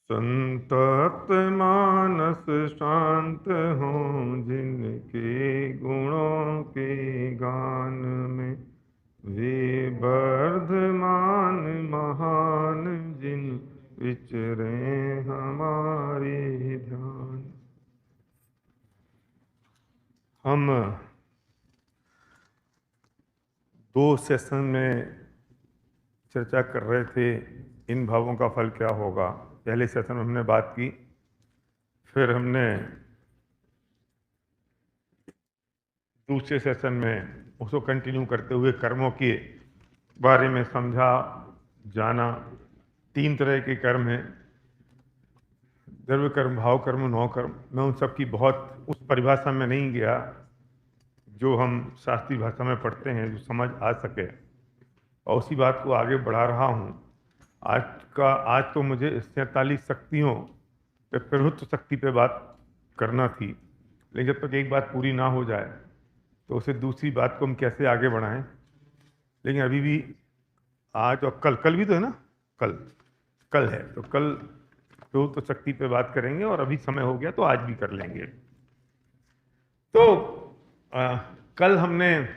संतप्त मानस शांत हों जिनके गुणों के गान में, वे वर्धमान महान जिन विचरे हमारे ध्यान। हम 2 सेशन में चर्चा कर रहे थे इन भावों का फल क्या होगा। पहले सेशन में हमने बात की, फिर हमने दूसरे सेशन में उसको कंटिन्यू करते हुए कर्मों के बारे में समझा जाना। 3 तरह के कर्म हैं, द्रव्य कर्म, भाव कर्म, नौ कर्म। मैं उन सब की बहुत उस परिभाषा में नहीं गया जो हम शास्त्रीय भाषा में पढ़ते हैं, जो समझ आ सके, और उसी बात को आगे बढ़ा रहा हूँ। आज तो मुझे 47 शक्तियों पे, प्रभुत्व शक्ति पे बात करना थी, लेकिन जब तक एक बात पूरी ना हो जाए तो उसे दूसरी बात को हम कैसे आगे बढ़ाएं। लेकिन अभी भी आज और कल भी तो है ना, कल है तो कल प्रभुत्व शक्ति पे बात करेंगे, और अभी समय हो गया तो आज भी कर लेंगे। तो कल हमने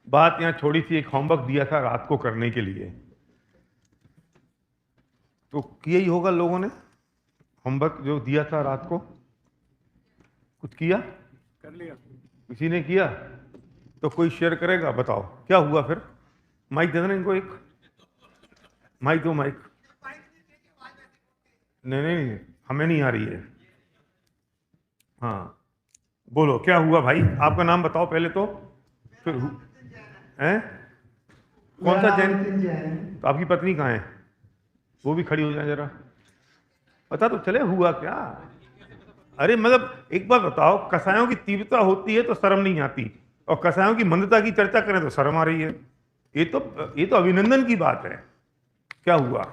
बात यहाँ छोड़ी थी, एक होमवर्क दिया था रात को करने के लिए, तो किया ही होगा लोगों ने। होमवर्क जो दिया था रात को, कुछ किया? कर लिया। किसी ने किया तो कोई शेयर करेगा? बताओ क्या हुआ फिर। माइक दे देना इनको, एक माइक दो, माइक। नहीं, हमें नहीं आ रही है। हाँ बोलो क्या हुआ भाई, आपका नाम बताओ पहले तो, फिर हैं? कौन सा जैन? तो आपकी पत्नी कहाँ है? वो भी खड़ी हो जाए जरा, पता तो चले हुआ क्या। अरे मतलब एक बात बताओ, कसायों की तीव्रता होती है तो शर्म नहीं आती, और कसायों की मंदता की चर्चा करें तो शर्म आ रही है। ये तो अभिनंदन की बात है। क्या हुआ?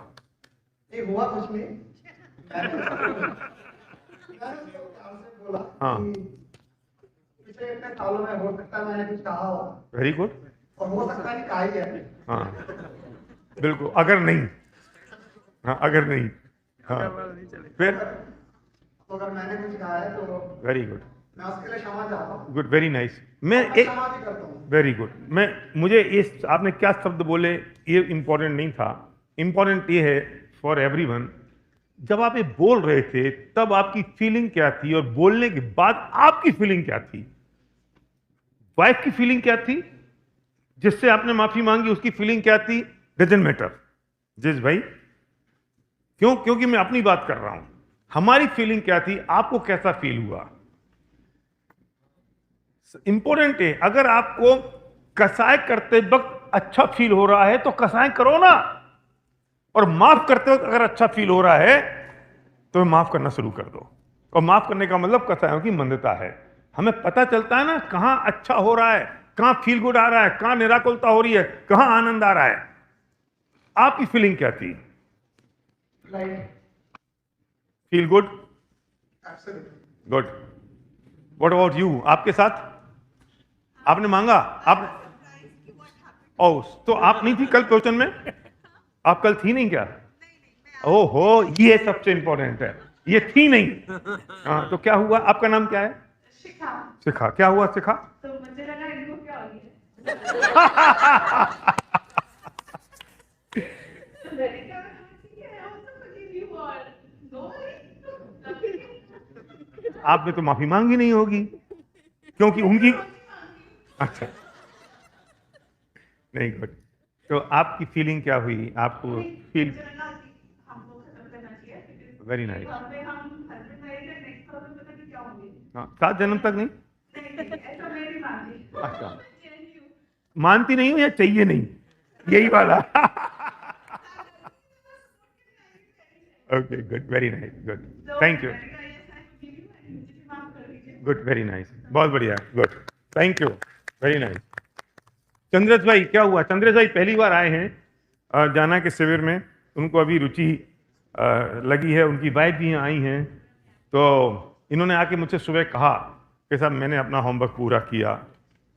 ये हुआ कुछ नहीं। हाँ पिछले इतने सालों में हो सकता है मैंने कुछ कहा हो, वेरी गुड। और हो सकता है कि कहा ही है। हाँ बिल्कुल, अगर नहीं, हाँ अगर नहीं, हाँ फिर तो अगर मैंने कुछ कहा है तो वेरी गुड, मैं उसके लिए क्षमा चाहता हूँ। Good, very nice. मैं क्षमा भी करता हूँ। Very good. मुझे इस आपने क्या शब्द बोले ये इंपॉर्टेंट नहीं था, इंपॉर्टेंट ये है फॉर एवरीवन, जब आप ये बोल रहे थे तब आपकी फीलिंग क्या थी, और बोलने के बाद आपकी फीलिंग क्या थी? वाइफ की फीलिंग क्या थी, जिससे आपने माफी मांगी उसकी फीलिंग क्या थी? डजंट मैटर जिस भाई, क्योंकि मैं अपनी बात कर रहा हूं। हमारी फीलिंग क्या थी, आपको कैसा फील हुआ, इंपॉर्टेंट है। अगर आपको कसाय करते वक्त अच्छा फील हो रहा है तो कसाय करो ना, और माफ करते वक्त अगर अच्छा फील हो रहा है तो माफ करना शुरू कर दो। और माफ करने का मतलब कसायों की मंदता है। हमें पता चलता है ना कहां अच्छा हो रहा है, कहां फील गुड आ रहा है, कहां निराकुलता हो रही है, कहां आनंद आ रहा है। आपकी फीलिंग क्या थी? Feel good, good. What about you? आपके साथ आपने मांगा, आप ओ, तो आप नहीं थी कल प्रवचन में? आप कल थी नहीं क्या? ओहो, ये सबसे इंपॉर्टेंट है, ये थी नहीं। हाँ तो क्या हुआ? आपका नाम क्या है? शिखा। शिखा। क्या हुआ शिखा? तो मुझे लगा इनको क्या हो गया। आपने तो माफी मांगी नहीं होगी, क्योंकि उनकी, अच्छा नहीं, गुड। तो आपकी फीलिंग क्या हुई? आपको फील वेरी नाइस। हाँ 7 जन्म तक नहीं? अच्छा, मानती नहीं हो या चाहिए नहीं, यही वाला। Okay good, very nice, good, thank you, good, very nice, बहुत बढ़िया, good, thank you, very nice. Chandresh भाई क्या हुआ? चंद्रेश भाई पहली बार आए हैं जाना के शिविर में, उनको अभी रुचि लगी है, उनकी वाइफ भी यहाँ आई हैं, तो इन्होंने आके मुझसे सुबह कहा कि साहब मैंने अपना होमवर्क पूरा किया,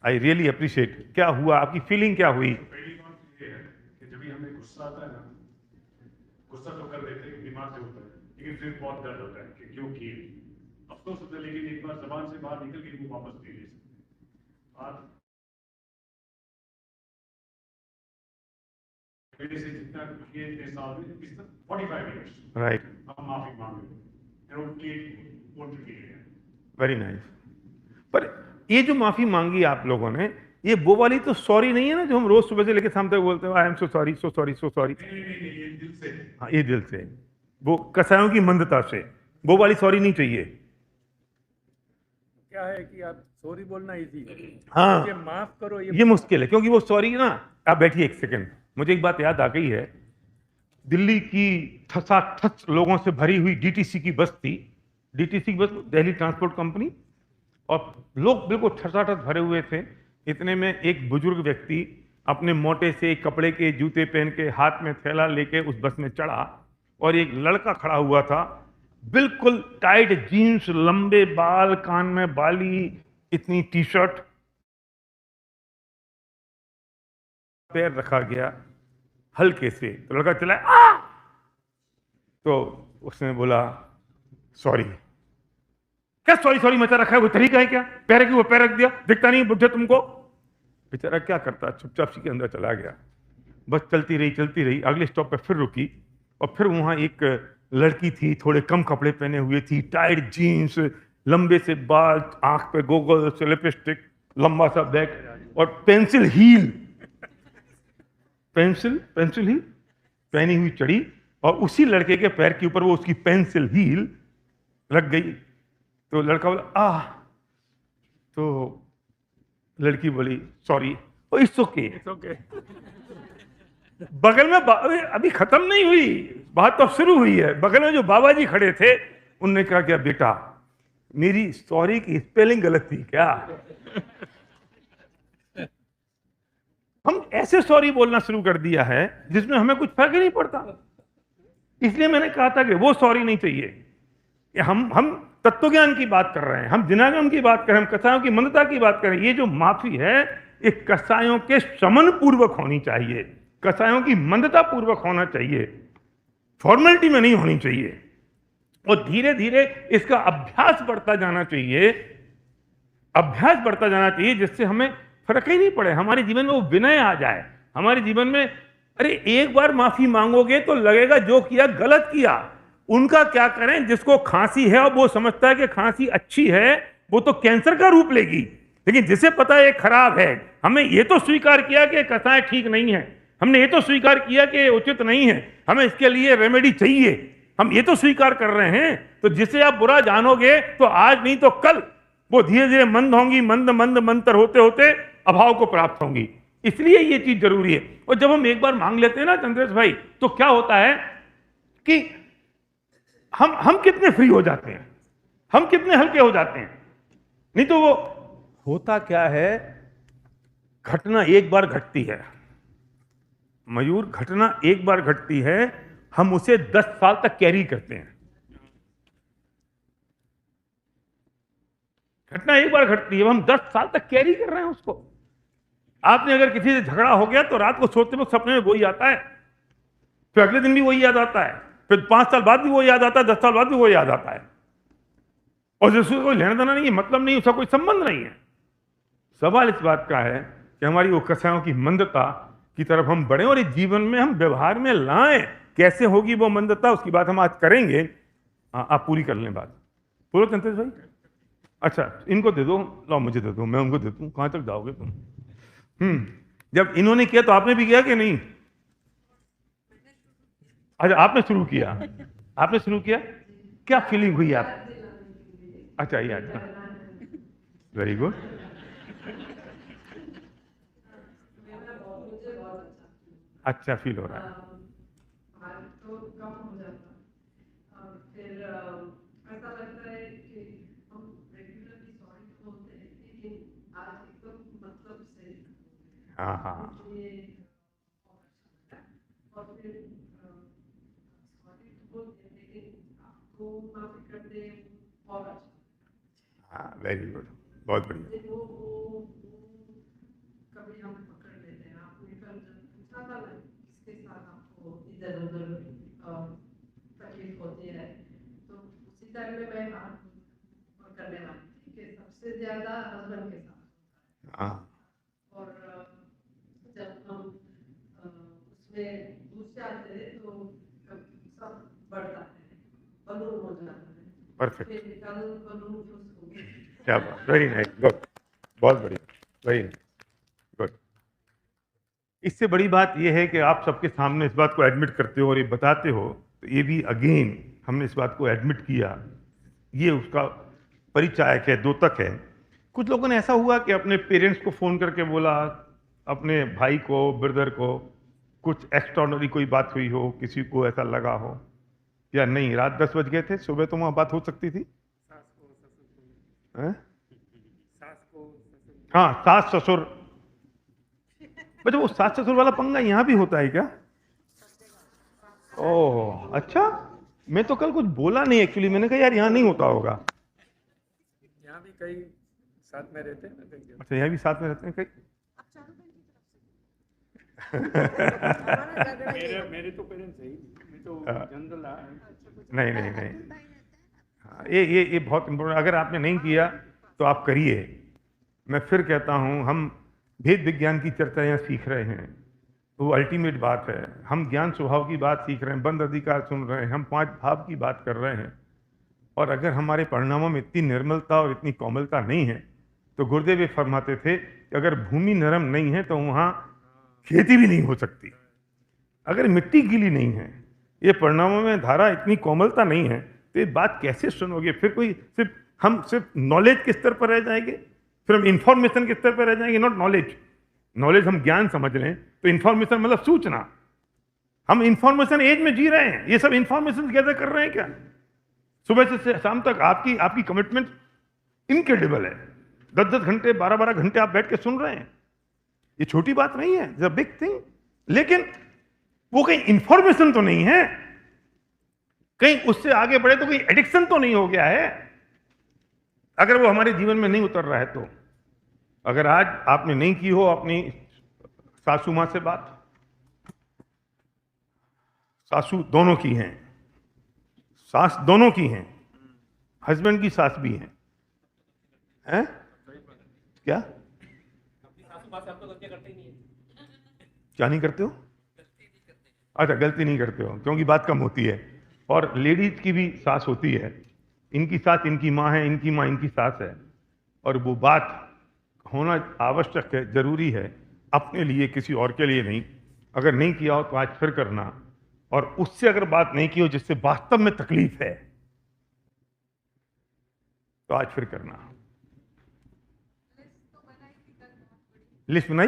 आई रियली अप्रिशिएट। क्या हुआ, आपकी फीलिंग क्या हुई? पहली बात ये है कि जब भी हमें गुस्सा आता है ना, गुस्सा तो कर देते हैं, दिमाग से होता है, लेकिन फिर बहुत दर्द होता है कि क्यों किए, अफसोस होता है, लेकिन एक बार जबान से बाहर निकल गई वो वापस नहीं ले सकते। आज मेरे से जितना किए इतने साल में, इस 45 years, राइट, हम माफी मांगे and उनकी वोट की है। Very nice. पर ये जो माफी मांगी आप लोगों ने, ये वो वाली तो सॉरी नहीं है ना जो हम रोज सुबह से लेकर शाम तक बोलते हैं, I am so sorry, so sorry, so sorry. नहीं नहीं नहीं, ये दिल से। हाँ, ये दिल से, वो कसायों की मंदता से, वो वाली सॉरी नहीं चाहिए। क्या है कि आप सॉरी बोलना इजी है, हाँ, मुझे माफ करो ये मुश्किल है, क्योंकि वो सॉरी ना, आप बैठिए एक सेकंड, मुझे एक बात याद आ गई है। दिल्ली की ठसाठस लोगों से भरी हुई डीटीसी की बस थी, डीटीसी की बस, दिल्ली ट्रांसपोर्ट कंपनी, और लोग बिल्कुल ठसाठस भरे हुए थे। इतने में एक बुजुर्ग व्यक्ति अपने मोटे से कपड़े के जूते पहन के हाथ में थैला लेके उस बस में चढ़ा, और एक लड़का खड़ा हुआ था, बिल्कुल टाइट जीन्स, लंबे बाल, कान में बाली, इतनी टी शर्ट, पैर रखा गया हल्के से, तो लड़का चला आ! तो उसने बोला सॉरी। क्या सॉरी सॉरी मचा रखा है, वो तरीका है क्या, पैर की वो पैर रख दिया, दिखता नहीं बुद्धे तुमको। बेचारा क्या करता, चुपचाप सी के अंदर चला गया। बस चलती रही, अगले स्टॉप पे फिर रुकी, और फिर वहां एक लड़की थी, थोड़े कम कपड़े पहने हुए थी, टाइट जीन्स, लंबे से बाल, आंख पे गोगल्स, लिपस्टिक, लंबा सा बैग, और पेंसिल हील पहनी हुई चढ़ी, और उसी लड़के के पैर के ऊपर वो उसकी पेंसिल हील रख गई। तो लड़का बोला आह, तो लड़की बोली सॉरी, इट्स ओके। ओके। बगल में अभी खत्म नहीं हुई बात, तो शुरू हुई है। बगल में जो बाबा जी खड़े थे, उनने कहा क्या बेटा, मेरी सॉरी की स्पेलिंग गलत थी क्या? हम ऐसे सॉरी बोलना शुरू कर दिया है जिसमें हमें कुछ फर्क ही नहीं पड़ता। इसलिए मैंने कहा था कि वो सॉरी नहीं चाहिए। कि हम तत्व ज्ञान की बात कर रहे हैं, हम जिनागम की बात कर रहे हैं, हम कसायों की मंदता की बात कर रहे हैं। ये जो माफी है, ये कसायों के शमन पूर्वक होनी चाहिए, कसायों की मंदता पूर्वक होना चाहिए, फॉर्मेलिटी में नहीं होनी चाहिए। और धीरे धीरे इसका अभ्यास बढ़ता जाना चाहिए, जिससे हमें फर्क ही नहीं पड़े, हमारे जीवन में वो विनय आ जाए, हमारे जीवन में। अरे एक बार माफी मांगोगे तो लगेगा जो किया गलत किया। उनका क्या करें, जिसको खांसी है और वो समझता है कि खांसी अच्छी है, वो तो कैंसर का रूप लेगी। लेकिन जिसे पता है खराब है, हमने ये तो स्वीकार किया कि कसाय ठीक नहीं है, हमने ये तो स्वीकार किया कि उचित नहीं है, हमें इसके लिए रेमेडी चाहिए, हम ये तो स्वीकार कर रहे हैं। तो जिसे आप बुरा जानोगे तो आज नहीं तो कल वो धीरे धीरे मंद होंगी, मंद मंद मंतर होते होते अभाव को प्राप्त होंगी। इसलिए ये चीज जरूरी है। और जब हम एक बार मांग लेते हैं ना चंद्रेश भाई, तो क्या होता है कि हम कितने फ्री हो जाते हैं, हम कितने हल्के हो जाते हैं। नहीं तो वो होता क्या है, घटना एक बार घटती है मयूर, घटना एक बार घटती है, हम उसे 10 साल तक कैरी करते हैं। घटना एक बार घटती है, हम 10 साल तक कैरी कर रहे हैं उसको। आपने अगर किसी से झगड़ा हो गया तो रात को सोते वक्त सपने में वही आता है, फिर अगले दिन भी वही याद आता है, फिर 5 साल बाद भी वो याद आता है, 10 साल बाद भी वो याद आता है। और जिसको कोई लेना देना नहीं है, मतलब नहीं, उसका कोई संबंध नहीं है। सवाल इस बात का है कि हमारी वो कसायों की मंदता की तरफ हम बढ़े और इस जीवन में हम व्यवहार में लाएं। कैसे होगी वो मंदता, उसकी बात हम आज करेंगे। आप पूरी कर लें बात, बोलो चंद्रेश भाई। अच्छा, इनको दे दो, लो मुझे दे दो, मैं उनको दे दूं, कहां तक जाओगे तुम? जब इन्होंने किया तो आपने भी किया कि नहीं? अच्छा, आपने शुरू किया, क्या फीलिंग हुई आप? अच्छा, ये अच्छा, वेरी गुड। अच्छा फील हो रहा है। तो कम हो जाता, फिर ऐसा लगता है कि हम रेगुलरली सॉरी तो बोलते हैं, लेकिन आज एकदम मतलब से हाँ हाँ, और फिर सॉरी तो बोलते हैं, लेकिन आपको माफी करते और अच्छा। हाँ, वेरी गुड, बहुत बढ़िया। वो कभी हम पकड़ लेते हैं। आपने कल जब पूछा था ना, किसके साथ आपको इधर उधर तकलीफ तकलीफ होती है, तो उसी टाइम में मैं बात करने वाली थी कि सबसे ज्यादा हस्बैंड के साथ हाँ और जब हम उसमें दूसरे आते हैं तो सब बढ़ता है, बलून हो जाता है, परफेक्ट, फिर कल बलून फुस हो गए। क्या बात, वेरी नाइस, गुड, बहुत बढ़िया, वेरी गुड। इससे बड़ी बात यह है कि आप सबके सामने इस बात को एडमिट करते हो और ये बताते हो, तो ये भी अगेन हमने इस बात को एडमिट किया, ये उसका परिचायक है, द्योतक है। कुछ लोगों ने ऐसा हुआ कि अपने पेरेंट्स को फोन करके बोला, अपने भाई को, ब्रदर को, कुछ एक्स्ट्राऑर्डिनरी कोई बात हुई हो, किसी को ऐसा लगा हो, या नहीं रात 10 बज गए थे, सुबह तो वहां बात हो सकती थी? सास को ससुर हैं? सास को ससुर हाँ, सास ससुर, बच्चा वो सास ससुर वाला पंगा यहाँ भी होता है क्या? ओह अच्छा, मैं तो कल कुछ बोला नहीं एक्चुअली, मैंने कहा यार यहाँ नहीं होता होगा। यहाँ भी कई साथ में रहते हैं ना कई जगह। अच्छा यहाँ भी साथ में रहते हैं कई? मेरे तो पेरेंट्स है ही, मैं तो जनरल नहीं नहीं नहीं, हाँ, ये बहुत इम्पोर्टेंट, अगर आपने नहीं किया तो आप करिए। मैं फिर कहता हूँ, हम भेद विज्ञान की चर्चा यहाँ सीख रहे हैं, तो वो अल्टीमेट बात है। हम ज्ञान स्वभाव की बात सीख रहे हैं, बंद अधिकार सुन रहे हैं, हम 5 भाव की बात कर रहे हैं, और अगर हमारे परिणामों में इतनी निर्मलता और इतनी कोमलता नहीं है, तो गुरुदेव ये फरमाते थे कि अगर भूमि नरम नहीं है तो वहाँ खेती भी नहीं हो सकती। अगर मिट्टी गीली नहीं है, ये परिणामों में धारा इतनी कोमलता नहीं है, तो ये बात कैसे सुनोगे? फिर कोई हम सिर्फ नॉलेज के स्तर पर रह जाएंगे, फिर हम इंफॉर्मेशन के स्तर पर रह जाएंगे, नॉट नॉलेज। नॉलेज हम ज्ञान समझ लें, तो इंफॉर्मेशन मतलब सूचना। हम इंफॉर्मेशन एज में जी रहे हैं, ये सब इंफॉर्मेशन गैदर कर रहे हैं क्या? सुबह से शाम तक आपकी कमिटमेंट इनक्रेडिबल है। 10-10 घंटे, 12-12 घंटे आप बैठ के सुन रहे हैं, ये छोटी बात नहीं है, इट्स अ बिग थिंग। लेकिन वो कहीं इंफॉर्मेशन तो नहीं है, कहीं उससे आगे बढ़े तो कोई एडिक्शन तो नहीं हो गया है? अगर वो हमारे जीवन में नहीं उतर रहा है तो। अगर आज आपने नहीं की हो अपनी सासू मां से बात, सासू दोनों की हैं, सास दोनों की हैं, हस्बैंड की सास भी हैं, क्या क्या नहीं करते हो? अच्छा, गलती नहीं करते हो क्योंकि बात कम होती है, और लेडीज की भी सास होती है, इनकी सास इनकी माँ है, इनकी माँ इनकी सास है, और वो बात होना आवश्यक है, जरूरी है, अपने लिए, किसी और के लिए नहीं। अगर नहीं किया हो तो आज फिर करना, और उससे अगर बात नहीं की हो जिससे वास्तव में तकलीफ है, तो आज फिर करना। लिस्ट बनाई?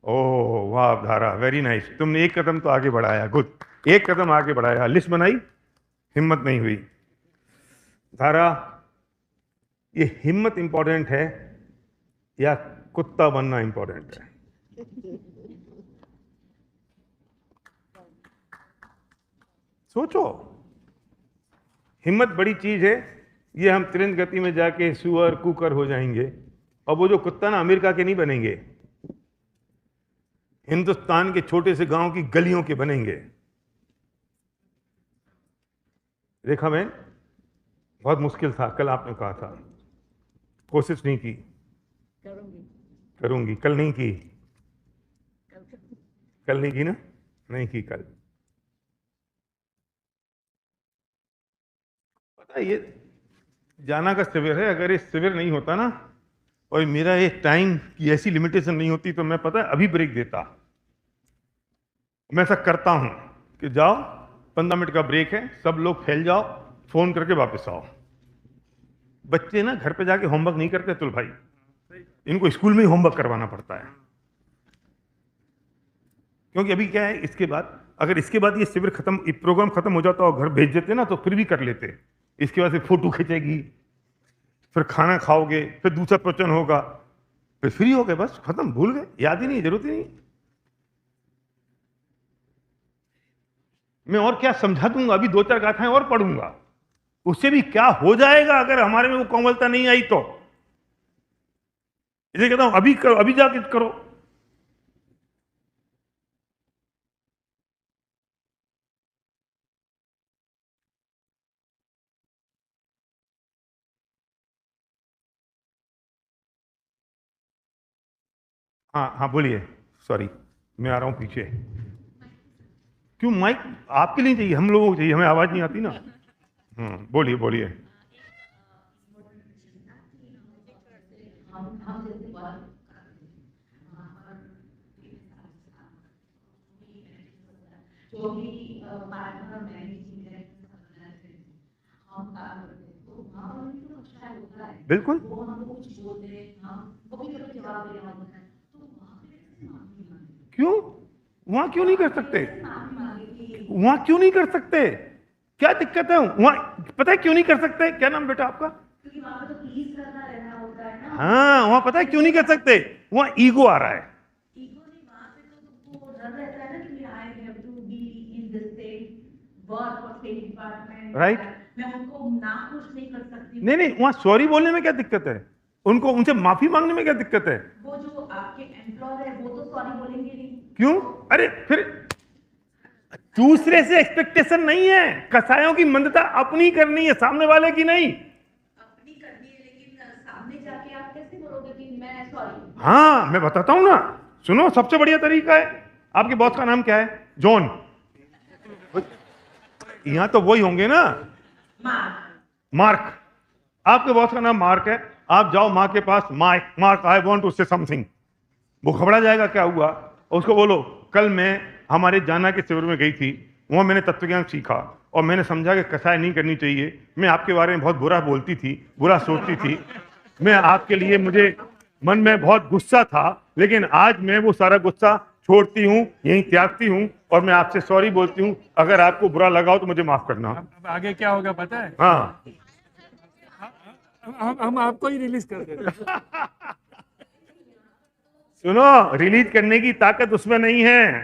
ओह वाह धारा, वेरी नाइस, तुमने एक कदम तो आगे बढ़ाया, गुड, एक कदम आगे बढ़ाया। लिस्ट बनाई, हिम्मत नहीं हुई। धारा, ये हिम्मत इंपॉर्टेंट है या कुत्ता बनना इंपॉर्टेंट है? सोचो, हिम्मत बड़ी चीज है, ये हम तुरंत गति में जाके सुअर कुकर हो जाएंगे, और वो जो कुत्ता ना अमेरिका के नहीं बनेंगे, हिंदुस्तान के छोटे से गांव की गलियों के बनेंगे। रेखा बहन, बहुत मुश्किल था, कल आपने कहा था, कोशिश नहीं की, करूंगी, कल नहीं की, कल नहीं की ना, नहीं की कल। पता है, ये जाना का शिविर है, अगर ये शिविर नहीं होता ना, और मेरा ये टाइम की ऐसी लिमिटेशन नहीं होती, तो मैं पता है अभी ब्रेक देता। मैं ऐसा करता हूं कि जाओ 15 मिनट का ब्रेक है, सब लोग फैल जाओ, फोन करके वापस आओ। बच्चे ना घर पे जाके होमवर्क नहीं करते तुल भाई, इनको स्कूल में ही होमवर्क करवाना पड़ता है। क्योंकि अभी क्या है, इसके बाद अगर इसके बाद ये शिविर खत्म, ये प्रोग्राम खत्म हो जाता और घर भेज देते ना, तो फिर भी कर लेते। इसके बाद से फोटो खींचेगी, फिर खाना खाओगे, फिर दूसरा प्रवचन होगा, फिर फ्री हो गए, बस खत्म, भूल गए, याद ही नहीं, जरूरत ही नहीं। मैं और क्या समझा दूंगा, अभी 2-4 गाथाएं और पढ़ूंगा, उससे भी क्या हो जाएगा अगर हमारे में वो कोमलता नहीं आई तो। इसे कहता हूं अभी करो, अभी जाके करो। हाँ हाँ बोलिए, सॉरी मैं आ रहा हूँ पीछे। क्यों माइक आपके लिए चाहिए, हम लोगों को चाहिए, हमें आवाज नहीं आती ना। बोलिए बोलिए। हम जैसे बात जो भी पार्टनर मैनेजिंग है हम काम करते हैं तो वहाँ पर भी तो अच्छा होता है। बिल्कुल। वो हमको कुछ बोलते हैं, हम वो भी कभी जवाब देना होता है तो वहाँ पे कैसे माफी मांगे? क्यों वहां क्यों नहीं कर सकते? कैसे माफी मांगे कि वहां क्यों नहीं कर सकते? क्या दिक्कत है वहां? पता है क्यों नहीं कर सकते? क्या नाम बेटा आपका? क्योंकि वहाँ पे तो प्लीज करना रहना होता है ना। हाँ वहां पता है क्यों नहीं कर सकते? वहां ईगो आ रहा है। ईगो नहीं, वहाँ पे तो तुमको डर रहता है ना कि I have to be in this same work और सेम डिपार्टमेंट। Right. मैं उनको ना खुश नहीं कर सकती। नहीं नहीं, वहां सॉरी बोलने में क्या दिक्कत है? उनको उनसे माफी मांगने में क्या दिक्कत है? वो जो आपके एम्प्लॉयर है वो तो सॉरी बोलेंगे नहीं। क्यों? अरे फिर दूसरे से एक्सपेक्टेशन नहीं है, कसायों की मंदता अपनी करनी है, सामने वाले की नहीं। अपनी करनी है लेकिन सामने जाके आप कैसे बोलोगे कि मैं सॉरी? हाँ मैं बताता हूं ना, सुनो सबसे बढ़िया तरीका है। आपके बॉस का नाम क्या है? जॉन। यहां तो वही होंगे ना, मार्क। आपके बॉस का नाम मार्क है, आप जाओ माँ के पास, Mark I want to say something. वो घबरा जाएगा क्या हुआ, और उसको बोलो कल मैं हमारे जाना के शिविर में गई थी, वहां मैंने तत्वज्ञान सीखा और मैंने समझा कि कसाई नहीं करनी चाहिए। मैं आपके बारे में बहुत बुरा बोलती थी, बुरा सोचती थी, मैं आपके लिए, मुझे मन में बहुत गुस्सा था, लेकिन आज मैं वो सारा गुस्सा छोड़ती हूँ, यहीं त्यागती हूँ और मैं आपसे सॉरी बोलती हूँ। अगर आपको बुरा लगा हो तो मुझे माफ करना। अब आगे क्या होगा पता है? हाँ हम आपको ही रिलीज कर देते हैं। सुनो, रिलीज करने की ताकत उसमें नहीं है।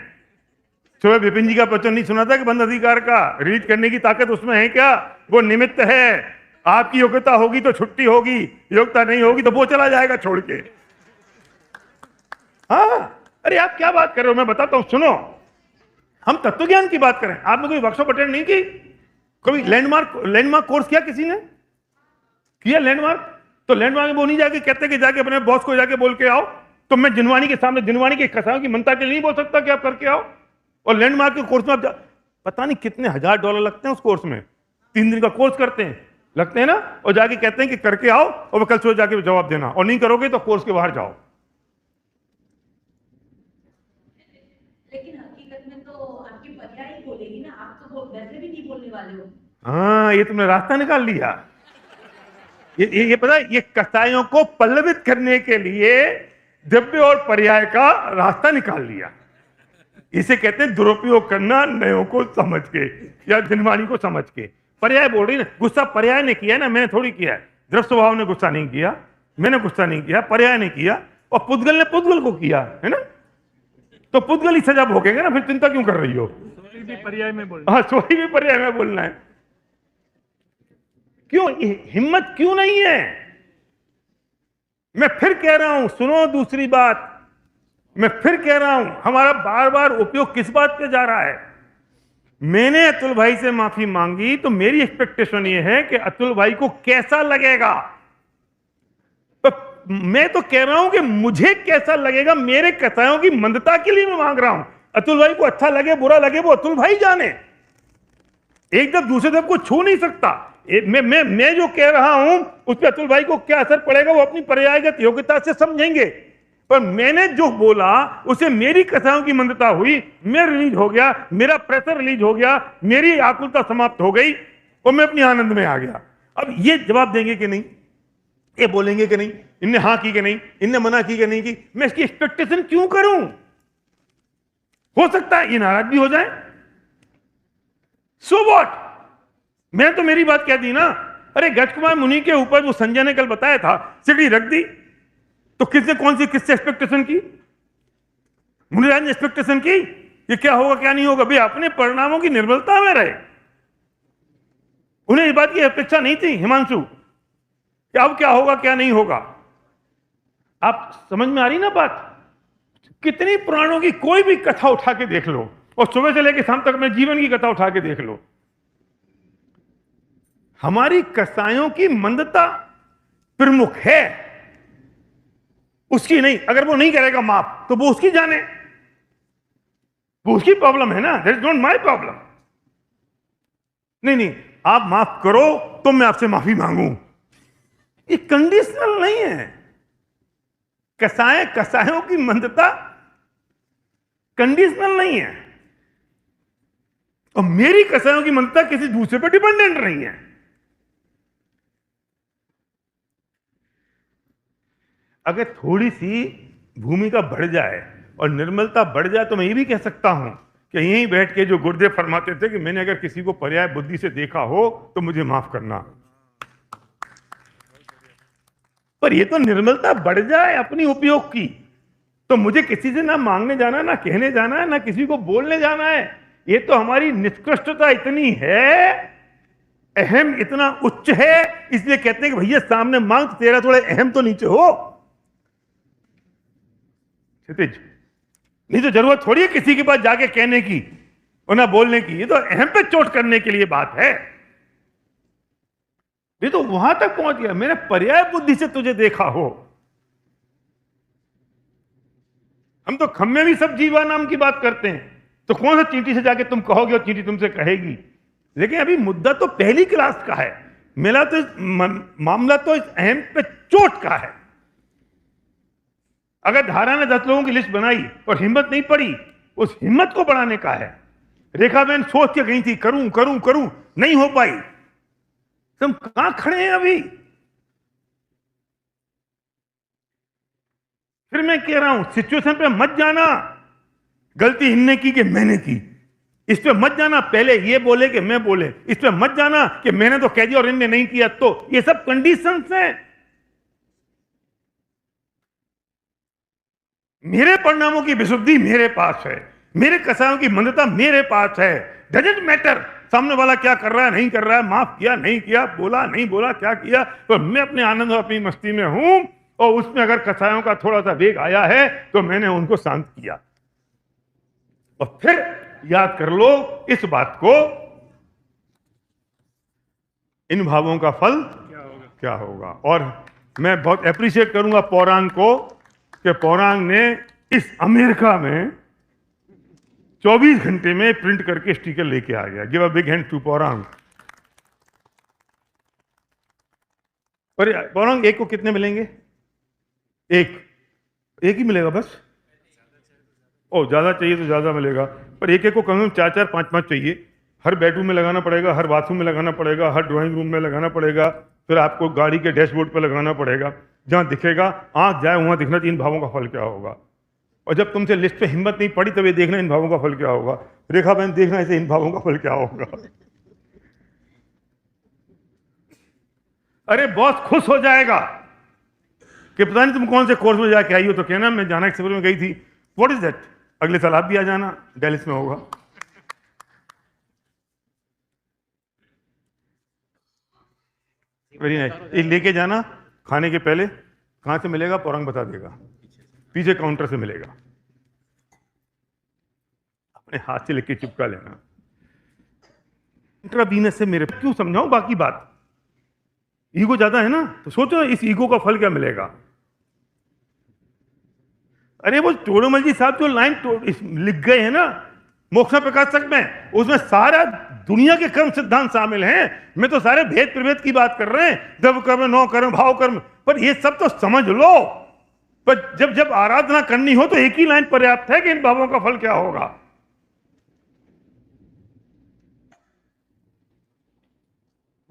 सुबह विपिन जी का वचन नहीं सुना था कि बंद अधिकार का? रिलीज करने की ताकत उसमें है क्या? वो निमित्त है। आपकी योग्यता होगी तो छुट्टी होगी, योग्यता नहीं होगी तो वो चला जाएगा छोड़ के। हाँ अरे आप क्या बात कर रहे हो, मैं बताता हूं सुनो। हम तत्व ज्ञान की बात करें, आपने कोई वर्कशॉप अटेंड नहीं की? कभी लैंडमार्क कोर्स किया किसी ने? किया लैंडमार्क? तो लैंडमार्क में वो नहीं जाके कहते कि जाके अपने बॉस को जाके बोल के आओ, तो मैं जिनवानी के सामने जिनवानी के कसायों की मनता के लिए नहीं बोल सकता कि आप करके आओ। और लैंडमार्क के कोर्स में आप पता नहीं कितने $1000 लगते हैं उस कोर्स में, 3 दिन का कोर्स करते हैं, लगते हैं ना, और जाके कहते हैं कि करके आओ और कल सुबह जाके जवाब देना, और नहीं करोगे तो कोर्स के बाहर जाओ। लेकिन हकीकत में तो आपकी पर्याय ही बोलेगी ना, आप तो वैसे भी नहीं बोलने वाले हो। हाँ ये तुमने रास्ता निकाल लिया। ये पता है, ये कसायों को पल्लवित करने के लिए द्रव्य और पर्याय का रास्ता निकाल लिया। इसे कहते हैं दुरुपयोग करना नयों को समझ के या दिनवाणी को समझ के। पर्याय बोल रही ना, गुस्सा पर्याय ने किया ना, मैंने थोड़ी किया है। द्रव स्वभाव ने गुस्सा नहीं किया, मैंने गुस्सा नहीं किया, पर्याय ने किया, और पुद्गल ने पुद्गल को किया है ना, तो पुद्गल ही सजा भोगेगा ना, फिर चिंता क्यों कर रही हो? सॉरी भी पर्याय में बोलना। हाँ सॉरी भी पर्याय में बोलना है। क्यों हिम्मत क्यों नहीं है? मैं फिर कह रहा हूं, सुनो दूसरी बात, मैं फिर कह रहा हूं, हमारा बार बार उपयोग किस बात पे जा रहा है? मैंने अतुल भाई से माफी मांगी तो मेरी एक्सपेक्टेशन ये है कि अतुल भाई को कैसा लगेगा। तो मैं तो कह रहा हूं कि मुझे कैसा लगेगा, मेरे कसायों की मंदता के लिए मैं मांग रहा हूं। अतुल भाई को अच्छा लगे बुरा लगे वो अतुल भाई जाने, एक दफ दूसरे दफ को छू नहीं सकता। मैं जो कह रहा हूं उस पर अतुल भाई को क्या असर पड़ेगा वो अपनी पर्यायगत योग्यता से समझेंगे, पर मैंने जो बोला उसे मेरी कसायों की मंदता हुई, मैं रिलीज हो गया, मेरा प्रेशर रिलीज हो गया, मेरी आकुलता समाप्त हो गई और मैं अपनी आनंद में आ गया। अब ये जवाब देंगे कि नहीं, ये बोलेंगे कि नहीं, इनने हां की कि नहीं, इनने मना की कि नहीं की, मैं इसकी एक्सपेक्टेशन क्यों करूं? हो सकता है ये नाराज भी हो जाए, सो व्हाट? मैं तो मेरी बात कह दी ना। अरे गजकुमार मुनि के ऊपर जो संजय ने कल बताया था, सिकड़ी रख दी, तो किसने कौन सी किससे एक्सपेक्टेशन की? मुनिराज ने एक्सपेक्टेशन की ये क्या होगा क्या नहीं होगा, भाई अपने परिणामों की निर्बलता में रहे। उन्हें इस बात की अपेक्षा नहीं थी हिमांशु कि अब क्या होगा क्या नहीं होगा। आप समझ में आ रही ना बात? कितनी पुराणों की कोई भी कथा उठा के देख लो, और सुबह से लेकर शाम तक अपने जीवन की कथा उठा के देख लो, हमारी कसायों की मंदता प्रमुख है। उसकी नहीं। अगर वो नहीं करेगा माफ तो वो उसकी जाने, वो उसकी प्रॉब्लम है ना, that is not my problem. नहीं नहीं, आप माफ करो तो मैं आपसे माफी मांगू, ये कंडीशनल नहीं है। कसायों की मंदता कंडीशनल नहीं है, और मेरी कसायों की मंदता किसी दूसरे पर डिपेंडेंट नहीं है। अगर थोड़ी सी भूमिका बढ़ जाए और निर्मलता बढ़ जाए तो मैं ये भी कह सकता हूं कि यहीं बैठ के जो गुरुदेव फरमाते थे कि मैंने अगर किसी को पर्याय बुद्धि से देखा हो तो मुझे माफ करना। पर ये तो निर्मलता बढ़ जाए अपनी उपयोग की, तो मुझे किसी से ना मांगने जाना, ना कहने जाना है, ना किसी को बोलने जाना है। ये तो हमारी निष्कृष्टता इतनी है, अहम इतना उच्च है, इसलिए कहते हैं कि भैया सामने मांग तो तेरा थोड़ा अहम तो नीचे हो। क्षितिज, नहीं तो जरूरत थोड़ी है किसी के पास जाके कहने की और ना बोलने की, ये तो अहम पे चोट करने के लिए बात है। ये तो वहां तक पहुंच गया, मैंने पर्याय बुद्धि से तुझे देखा हो। हम तो खम्मे भी सब जीवा नाम की बात करते हैं, तो कौन सा चींटी से जाके तुम कहोगे और चींटी तुमसे कहेगी। लेकिन अभी मुद्दा तो पहली क्लास का है, मेरा तो मामला तो इस अहम पे चोट का है। अगर धारा ने 10 लोगों की लिस्ट बनाई और हिम्मत नहीं पड़ी, उस हिम्मत को बढ़ाने का है। रेखा बहन सोच के गई थी करूं करूं करूं, नहीं हो पाई। तुम कहां खड़े हैं अभी? फिर मैं कह रहा हूं, सिचुएशन पे मत जाना, गलती इनने की कि मैंने की, इस पे मत जाना। पहले ये बोले कि मैं बोले, इस पे मत जाना कि मैंने तो कह दिया और इनने नहीं किया। तो ये सब कंडीशंस हैं। मेरे परिणामों की विशुद्धि मेरे पास है, मेरे कसायों की मंदता मेरे पास है। डजंट मैटर सामने वाला क्या कर रहा है, नहीं कर रहा है, माफ किया नहीं किया, बोला नहीं बोला, क्या किया, तो मैं अपने आनंद और अपनी मस्ती में हूं। और उसमें अगर कसायों का थोड़ा सा वेग आया है तो मैंने उनको शांत किया। और फिर याद कर लो इस बात को, इन भावों का फल क्या होगा। और मैं बहुत अप्रिशिएट करूंगा पौरांग को कि पौरांग ने इस अमेरिका में 24 घंटे में प्रिंट करके स्टिकर लेके आ गया। Give a big hand to Paurang. पर पौरांग एक को कितने मिलेंगे? एक ही मिलेगा बस? ओ ज्यादा चाहिए तो ज्यादा मिलेगा, पर एक को कम से कम 4-4, 5-5 चाहिए। हर बेडरूम में लगाना पड़ेगा, हर बाथरूम में लगाना पड़ेगा, हर ड्राइंग रूम में लगाना पड़ेगा, फिर आपको गाड़ी के डैशबोर्ड पर लगाना पड़ेगा। जहां दिखेगा, आंख जाए वहां दिखना चाहिए इन भावों का फल क्या होगा। और जब तुमसे लिस्ट पे हिम्मत नहीं पड़ी तब ये देखना इन भावों का फल क्या होगा। रेखा बहन देखना ऐसे इन भावों का फल क्या होगा। अरे बॉस खुश हो जाएगा कि पता नहीं तुम कौन से कोर्स में जाके आई हो, तो कहना मैं जाना एक्सप्रेस में गई थी। What is that? अगले साल आप भी आ जाना, डेलिस में होगा। Very nice. ये लेके जाना, खाने के पहले कहां से मिलेगा पौरांग बता देगा, पीछे काउंटर से मिलेगा। अपने हाथ से लेके चिपका लेना। इंट्रावीनस से मेरे क्यों समझाऊं बाकी बात, ईगो ज्यादा है ना, तो सोचो इस ईगो का फल क्या मिलेगा। अरे वो टोडरमल जी साहब जो लाइन लिख गए हैं ना मोक्ष प्रकाशक में, उसमें सारा दुनिया के कर्म सिद्धांत शामिल हैं। मैं तो सारे भेद प्रभेद की बात कर रहे हैं, दब कर्म, नौ कर्म, भाव कर्म, पर ये सब तो समझ लो। पर जब जब आराधना करनी हो तो एक ही लाइन पर्याप्त है कि इन भावों का फल क्या होगा।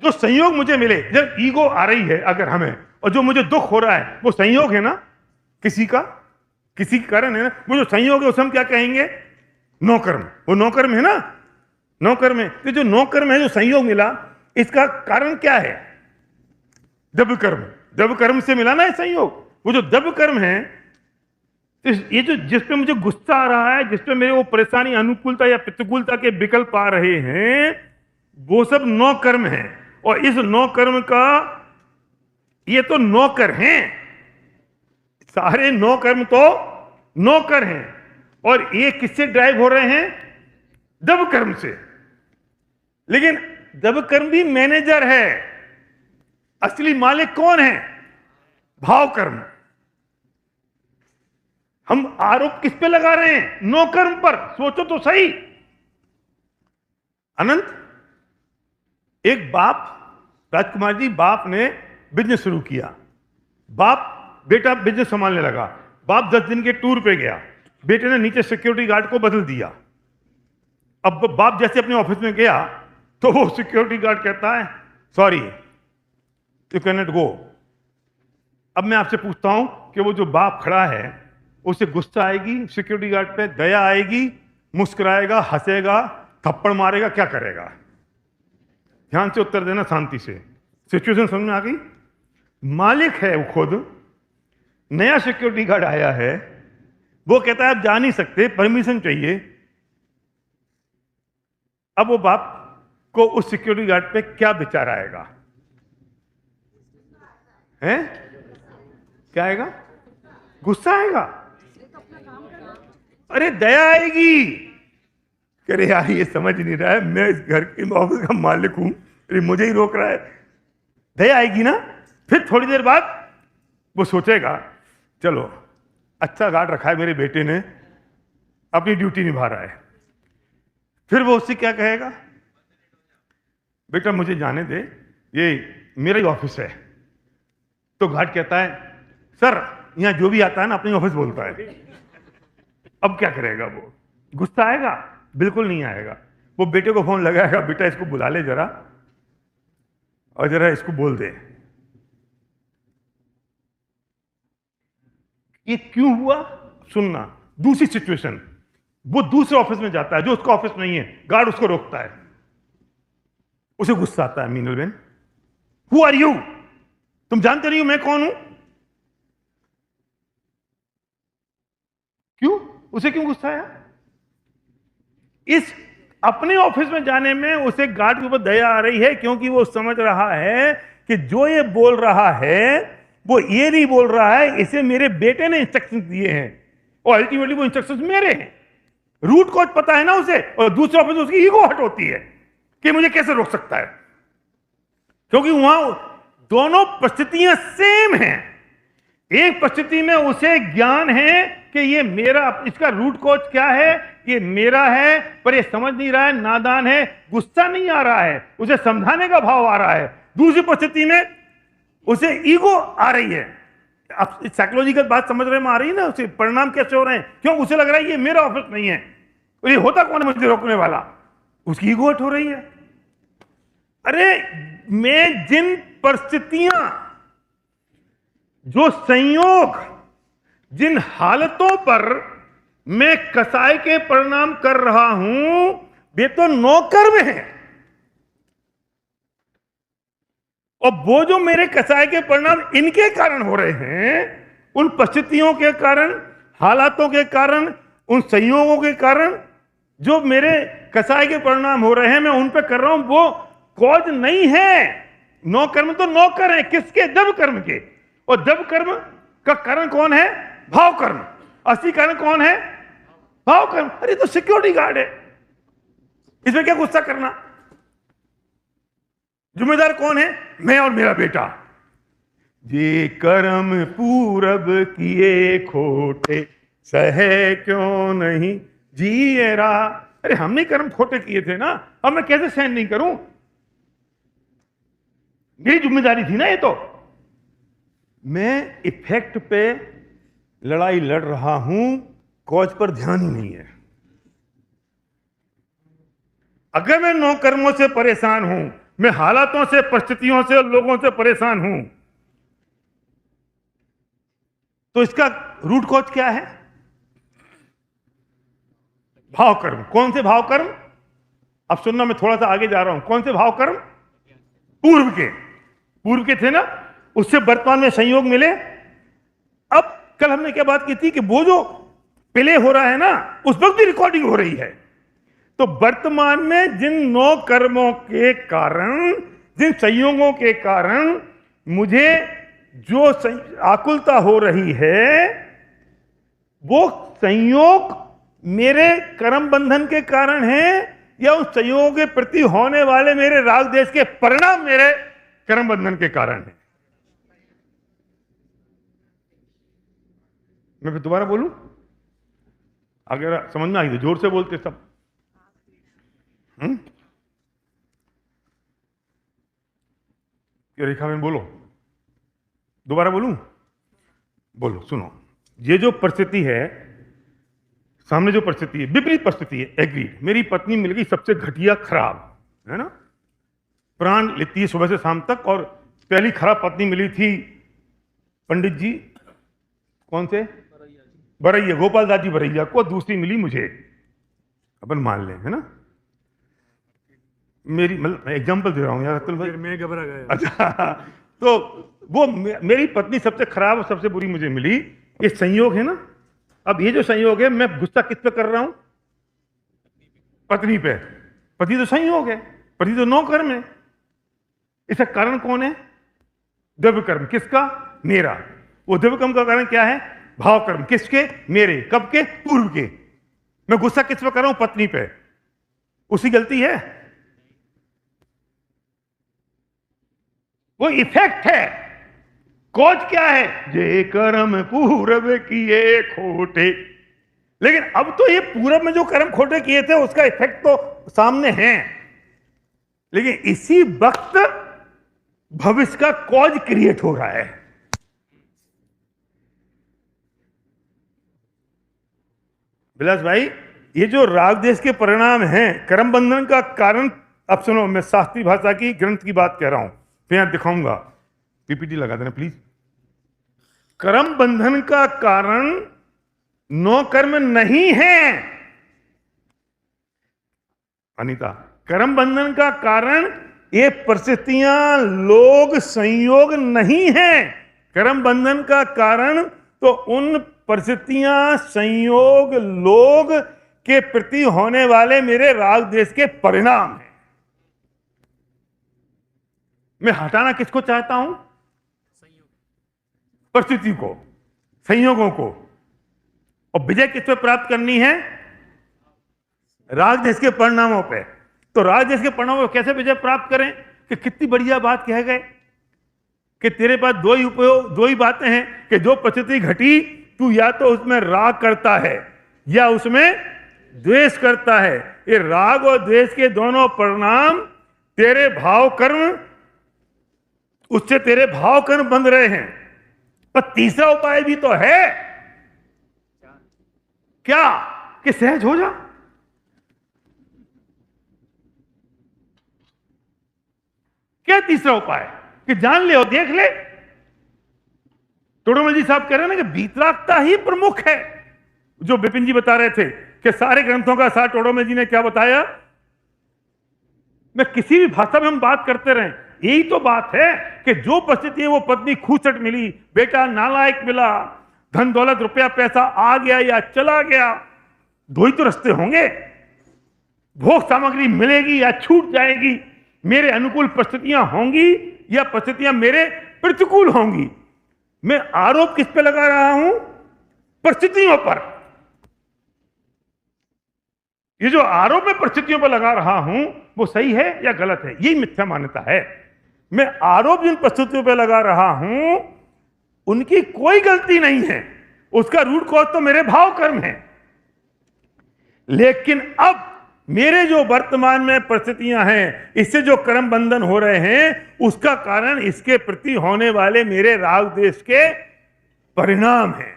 जो संयोग मुझे मिले, जब ईगो आ रही है अगर हमें, और जो मुझे दुख हो रहा है वो संयोग है ना, किसी के कारण है ना। वो जो संयोग है उसे हम क्या कहेंगे? नौकर्म। वो नौकर्म है ना, नौकर्म है। तो जो नौकर्म है, जो संयोग मिला, इसका कारण क्या है? दब कर्म। दब कर्म से मिला ना ये संयोग। वो जो दब कर्म है, तो ये जो जिस पे मुझे गुस्सा आ रहा है, जिस पे मेरे वो परेशानी, अनुकूलता या प्रतिकूलता के विकल्प आ रहे हैं, वो सब नौकर्म है। और इस नौकर्म का ये तो नौकर हैं, सारे नौकर्म तो नौकर हैं। और ये किससे ड्राइव हो रहे हैं? दब कर्म से। लेकिन दब कर्म भी मैनेजर है, असली मालिक कौन है? भाव कर्म। हम आरोप किस पे लगा रहे हैं? नौकर्म पर। सोचो तो सही। अनंत, एक बाप, राजकुमार जी, बाप ने बिजनेस शुरू किया, बेटा बिजनेस संभालने लगा, बाप 10 दिन के टूर पे गया, बेटे ने नीचे सिक्योरिटी गार्ड को बदल दिया। अब बाप जैसे अपने ऑफिस में गया तो वो सिक्योरिटी गार्ड कहता है, sorry you can not go. अब मैं आपसे पूछता हूं कि वो जो बाप खड़ा है उसे गुस्सा आएगी सिक्योरिटी गार्ड पे, दया आएगी, मुस्कुराएगा, हंसेगा, थप्पड़ मारेगा, क्या करेगा? ध्यान से उत्तर देना, शांति से। सिचुएशन समझ में आ गई? मालिक है वो खुद, नया सिक्योरिटी गार्ड आया है, वो कहता है आप जा नहीं सकते, परमिशन चाहिए। अब वो बाप को उस सिक्योरिटी गार्ड पे क्या विचार आएगा? हैं? क्या आएगा? गुस्सा आएगा? अरे दया आएगी। अरे यार ये समझ नहीं रहा है, मैं इस घर के ऑफिस का मालिक हूं, अरे मुझे ही रोक रहा है। दया आएगी ना? फिर थोड़ी देर बाद वो सोचेगा, चलो अच्छा गार्ड रखा है मेरे बेटे ने, अपनी ड्यूटी निभा रहा है। फिर वो उससे क्या कहेगा? बेटा मुझे जाने दे, ये मेरा ही ऑफिस है। तो गार्ड कहता है, सर यहां जो भी आता है ना अपनी ऑफिस बोलता है। अब क्या करेगा वो? गुस्सा आएगा? बिल्कुल नहीं आएगा। वो बेटे को फोन लगाएगा, बेटा इसको बुला ले जरा, और जरा इसको बोल दे। ये क्यों हुआ? सुनना। दूसरी सिचुएशन, वो दूसरे ऑफिस में जाता है जो उसका ऑफिस नहीं है, गार्ड उसको रोकता है, उसे गुस्सा आता है, Meenal ben who are you? तुम जानते नहीं हो मैं कौन हूं? क्यों? उसे क्यों गुस्सा आया? इस अपने ऑफिस में जाने में उसे गार्ड के ऊपर दया आ रही है, क्योंकि वो समझ रहा है कि जो ये बोल रहा है वो ये नहीं बोल रहा है, इसे मेरे बेटे ने इंस्ट्रक्शंस दिए हैं, और अल्टीमेटली वो इंस्ट्रक्शंस मेरे हैं। रूट कॉज पता है ना उसे, और दूसरे ऑफिस में उसकी ईगो हट होती है कि मुझे कैसे रोक सकता है, क्योंकि वहां दोनों परिस्थितियां सेम हैं। एक परिस्थिति में उसे ज्ञान है कि ये मेरा, इसका रूट कॉज क्या है, ये मेरा है, पर ये समझ नहीं रहा है, नादान है, गुस्सा नहीं आ रहा है, उसे समझाने का भाव आ रहा है। दूसरी परिस्थिति में उसे ईगो आ रही है। अब साइकोलॉजिकल बात समझ रहे में आ रही है ना, उसे परिणाम कैसे हो रहे हैं? क्यों? उसे लग रहा है ये मेरा ऑफिस नहीं है, और ये होता कौन है मुझे रोकने वाला? उसकी ईगो हट हो रही है। अरे मैं जिन परिस्थितियां, जो संयोग, जिन हालतों पर मैं कसाई के परिणाम कर रहा हूं, वे तो नौकर्म है, और वो जो मेरे कसाई के परिणाम इनके कारण हो रहे हैं, उन परिस्थितियों के कारण, हालातों के कारण, उन संयोगों के कारण जो मेरे कसाई के परिणाम हो रहे हैं, मैं उन पे कर रहा हूं, वो कॉज नहीं है। नौकर्म तो नौकर है, किसके? जब कर्म के। और जब कर्म का कारण कौन है? भाव कर्म। असली कारण कौन है? भाव कर्म। अरे तो सिक्योरिटी गार्ड है, इसमें क्या गुस्सा करना? जिम्मेदार कौन है? मैं और मेरा बेटा। जे कर्म पूरब किए खोटे, सहे क्यों नहीं जिए रहा। अरे हमने कर्म खोटे किए थे ना, अब मैं कैसे सहन नहीं करूं? मेरी जिम्मेदारी थी ना ये तो। मैं इफेक्ट पे लड़ाई लड़ रहा हूं, कॉज पर ध्यान ही नहीं है। अगर मैं नौ कर्मों से परेशान हूं, मैं हालातों से, परिस्थितियों से, लोगों से परेशान हूं, तो इसका रूट कॉज क्या है? भाव कर्म। कौन से भाव कर्म? अब सुनना, मैं थोड़ा सा आगे जा रहा हूं। कौन से भाव कर्म? पूर्व के थे ना, उससे वर्तमान में संयोग मिले। अब कल हमने क्या बात की थी कि वो जो प्ले हो रहा है ना, उस वक्त भी रिकॉर्डिंग हो रही है। तो वर्तमान में जिन 9 कर्मों के कारण, जिन संयोगों के कारण मुझे जो आकुलता हो रही है, वो संयोग मेरे कर्म बंधन के कारण है, या उस संयोगों के प्रति होने वाले मेरे राग देश के परिणाम मेरे कर्म बंधन के कारण है? मैं फिर दोबारा बोलूं, अगर समझ में आई तो जोर से बोलते सब। रेखा में बोलो, दोबारा बोलूं? बोलो, सुनो। ये जो परिस्थिति है, सामने जो परिस्थिति है, विपरीत परिस्थिति है, एग्रीड। मेरी पत्नी मिल गई सबसे घटिया, खराब, है ना, प्राण लेती है सुबह से शाम तक। और पहली खराब पत्नी मिली थी पंडित जी, कौन से, बरैया, गोपाल दास जी बरैया को। दूसरी मिली मुझे, अपन मान लें, है ना। मेरी मतलब एग्जांपल दे रहा हूं यार अतुल भाई, मैं घबरा गया। अच्छा, तो वो मेरी पत्नी सबसे खराब और सबसे बुरी मुझे मिली। ये संयोग है ना। अब ये जो संयोग है, मैं गुस्सा किस पे कर रहा हूं? पत्नी पे। पति तो संयोग है, पति तो नौकर्म है। इसका कारण कौन है? द्रव्य कर्म। किसका? मेरा। वो द्रव्य कर्म का कारण क्या है? भाव कर्म। किसके? मेरे। कब के? पूर्व के। मैं गुस्सा किस पे कर रहा हूं? पत्नी पे। उसी गलती है, वो इफेक्ट है। कॉज क्या है? जे कर्म पूरब किए खोटे। लेकिन अब तो ये पूरब में जो कर्म खोटे किए थे उसका इफेक्ट तो सामने है, लेकिन इसी वक्त भविष्य का कॉज क्रिएट हो रहा है। विलास भाई, ये जो राग देश के परिणाम हैं, कर्म बंधन का कारण, अब सुनो, मैं शास्त्रीय भाषा की ग्रंथ की बात कह रहा हूं, फिर यहां दिखाऊंगा। पीपीटी लगा देना प्लीज। कर्म बंधन का कारण नौ कर्म नहीं है अनीता। कर्म बंधन का कारण ये परिस्थितियां, लोग, संयोग नहीं है। कर्म बंधन का कारण तो उन परिस्थितियां, संयोग, लोग के प्रति होने वाले मेरे राग देश के परिणाम है। मैं हटाना किसको चाहता हूं? परिस्थिति को, संयोगों को। और विजय किस पे प्राप्त करनी है? राग देश के परिणामों पे। तो राग देश के परिणामों पे कैसे विजय प्राप्त करें? कि कितनी बढ़िया बात कह गए कि तेरे पास दो ही बातें हैं कि जो परिस्थिति घटी, तू या तो उसमें राग करता है या उसमें द्वेष करता है। ये राग और द्वेष के दोनों परिणाम तेरे भाव कर्म, उससे तेरे भाव कर्म बंध रहे हैं। पर तीसरा उपाय भी तो है। क्या? कि सहज हो जा। क्या तीसरा उपाय? कि जान ले और देख ले। टोडरमल जी साहब कह रहे हैं ना कि वीतरागता ही प्रमुख है। जो विपिन जी बता रहे थे कि सारे ग्रंथों का सार टोडरमल जी ने क्या बताया। मैं किसी भी भाषा में हम बात करते रहें, यही तो बात है कि जो परिस्थिति है, वो पत्नी खूसट मिली, बेटा नालायक मिला, धन दौलत रुपया पैसा आ गया या चला गया, दो ही तो रास्ते होंगे। भोग सामग्री मिलेगी या छूट जाएगी। मेरे अनुकूल परिस्थितियां होंगी या परिस्थितियां मेरे प्रतिकूल होंगी। मैं आरोप किस पे लगा रहा हूं? परिस्थितियों पर। ये जो आरोप मैं परिस्थितियों पर लगा रहा हूं, वो सही है या गलत है? यही मिथ्या मान्यता है। मैं आरोप जिन परिस्थितियों पर लगा रहा हूं, उनकी कोई गलती नहीं है। उसका रूट कॉज तो मेरे भाव कर्म है। लेकिन अब मेरे जो वर्तमान में परिस्थितियां हैं, इससे जो कर्म बंधन हो रहे हैं, उसका कारण इसके प्रति होने वाले मेरे राग देश के परिणाम हैं।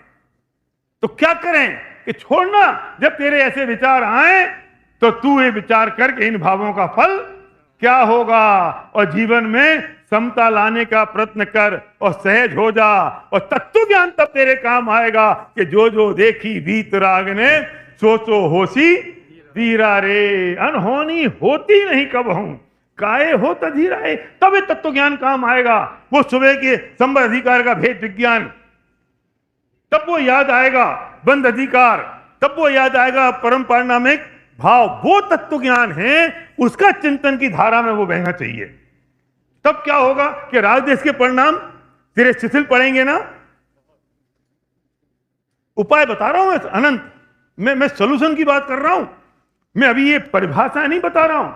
तो क्या करें? कि छोड़ना, जब तेरे ऐसे विचार आए तो तू ये विचार करके इन भावों का फल क्या होगा, और जीवन में समता लाने का प्रयत्न कर और सहज हो जा। और तत्व ज्ञान तब तेरे काम आएगा कि जो जो देखी वीतराग ने, सोचो होशी धीरा रे। अनहोनी होती नहीं कब हूं, काहे हो तधीराए। तब ये तत्व ज्ञान काम आएगा। वो सुबह के संबंध अधिकार का भेद विज्ञान, तब वो याद आएगा। बंध अधिकार, तब वो याद आएगा। परम पारिणामिक भाव, वो तत्व ज्ञान है, उसका चिंतन की धारा में वो बहना चाहिए। तब क्या होगा कि राग देश के परिणाम तेरे शिथिल पड़ेंगे ना। उपाय बता रहा हूं अनंत, मैं सोल्यूशन की बात कर रहा हूं। मैं अभी ये परिभाषा नहीं बता रहा हूं।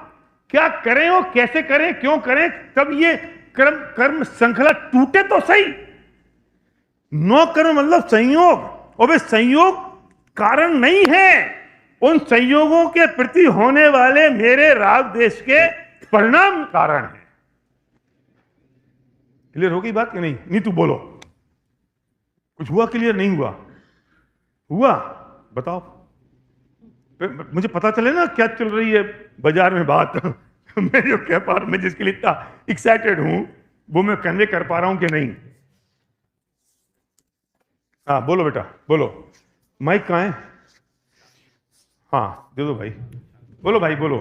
क्या करें और कैसे करें, क्यों करें, तब ये कर्म श्रृंखला टूटे तो सही। नौ कर्म मतलब संयोग, और वे संयोग कारण नहीं है, उन संयोगों के प्रति होने वाले मेरे राग द्वेष के परिणाम कारण है। क्लियर हो गई बात कि नहीं? नहीं तू बोलो, कुछ हुआ क्लियर? नहीं हुआ? हुआ? बताओ, मुझे पता चले ना क्या चल रही है बाजार में बात। मैं जो कह पा रहा हूं, मैं जिसके लिए इतना एक्साइटेड हूं, वो मैं कन्वे कर पा रहा हूं कि नहीं? हाँ बोलो बेटा, बोलो। माइक कहाँ है? हाँ दे दो भाई, बोलो भाई बोलो।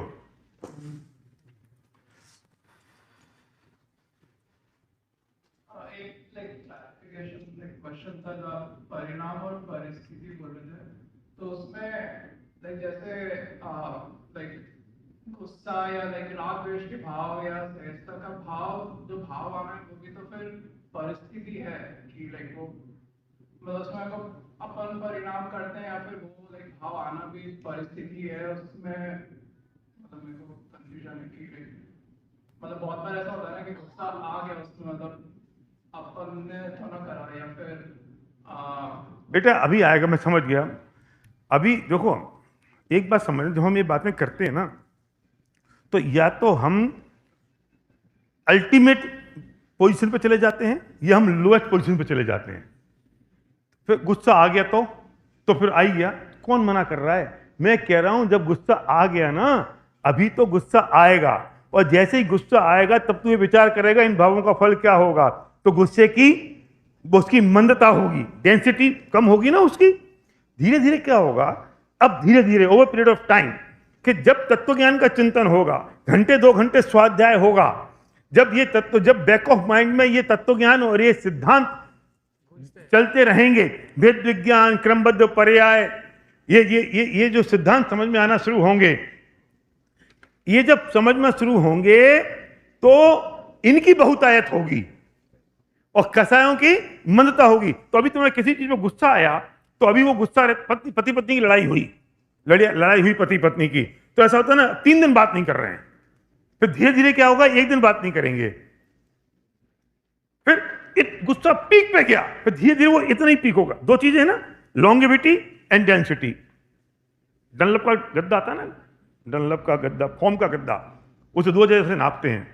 क्वेश्चन था जो आप परिणाम और परिस्थिति बोल रहे थे, तो उसमें जैसे गुस्सा या राग द्वेष के भाव या सहजता का भाव, जो भाव आना है वो भी तो फिर परिस्थिति है कि वो मतलब उसमें को अपन परिणाम करते हैं या फिर वो भाव आना भी परिस्थिति है। उसमें मतलब मेरे को कंफ्यूजन है कि मतलब बहुत बार ऐसा होता है ना कि गुस्सा आ गया उसमें मतलब अपन ने थोड़ा करा या फिर बेटा अभी आएगा, मैं समझ गया। अभी देखो एक बात समझ, जब हम ये बातें करते हैं ना, तो या तो हम अल्टीमेट पोजीशन पे चले जाते हैं या हम लोएस्ट पोजीशन पे चले जाते हैं। फिर गुस्सा आ गया तो फिर आई गया, कौन मना कर रहा है? मैं कह रहा हूं जब गुस्सा आ गया ना, अभी तो गुस्सा आएगा, और जैसे ही गुस्सा आएगा तब तू ये विचार करेगा इन भावों का फल क्या होगा। तो गुस्से की उसकी मंदता होगी, डेंसिटी कम होगी ना उसकी। धीरे धीरे क्या होगा, अब धीरे धीरे ओवर पीरियड ऑफ टाइम, कि जब तत्व ज्ञान का चिंतन होगा, घंटे 2 घंटे स्वाध्याय होगा, जब बैक ऑफ माइंड में ये तत्व ज्ञान और ये सिद्धांत चलते रहेंगे, वेद विज्ञान, क्रमबद्ध पर्याय, ये जो सिद्धांत समझ में आना शुरू होंगे, ये जब समझ में शुरू होंगे तो इनकी बहुतायत होगी और कसायों की मंदता होगी। तो अभी तुम्हें किसी चीज में गुस्सा आया, तो अभी वो गुस्सा पति पत्नी की लड़ाई हुई पति पत्नी की, तो ऐसा होता है ना 3 दिन बात नहीं कर रहे हैं, फिर धीरे धीरे क्या होगा, 1 दिन बात नहीं करेंगे, फिर गुस्सा पीक पे गया, फिर धीरे धीरे वो इतना ही पीक होगा। 2 चीजें है ना, लॉन्गेविटी एंड डेंसिटी। डनलप का गद्दा आता है ना, डनलप का गद्दा, फॉर्म का गद्दा, उसे 2 जगह से नापते हैं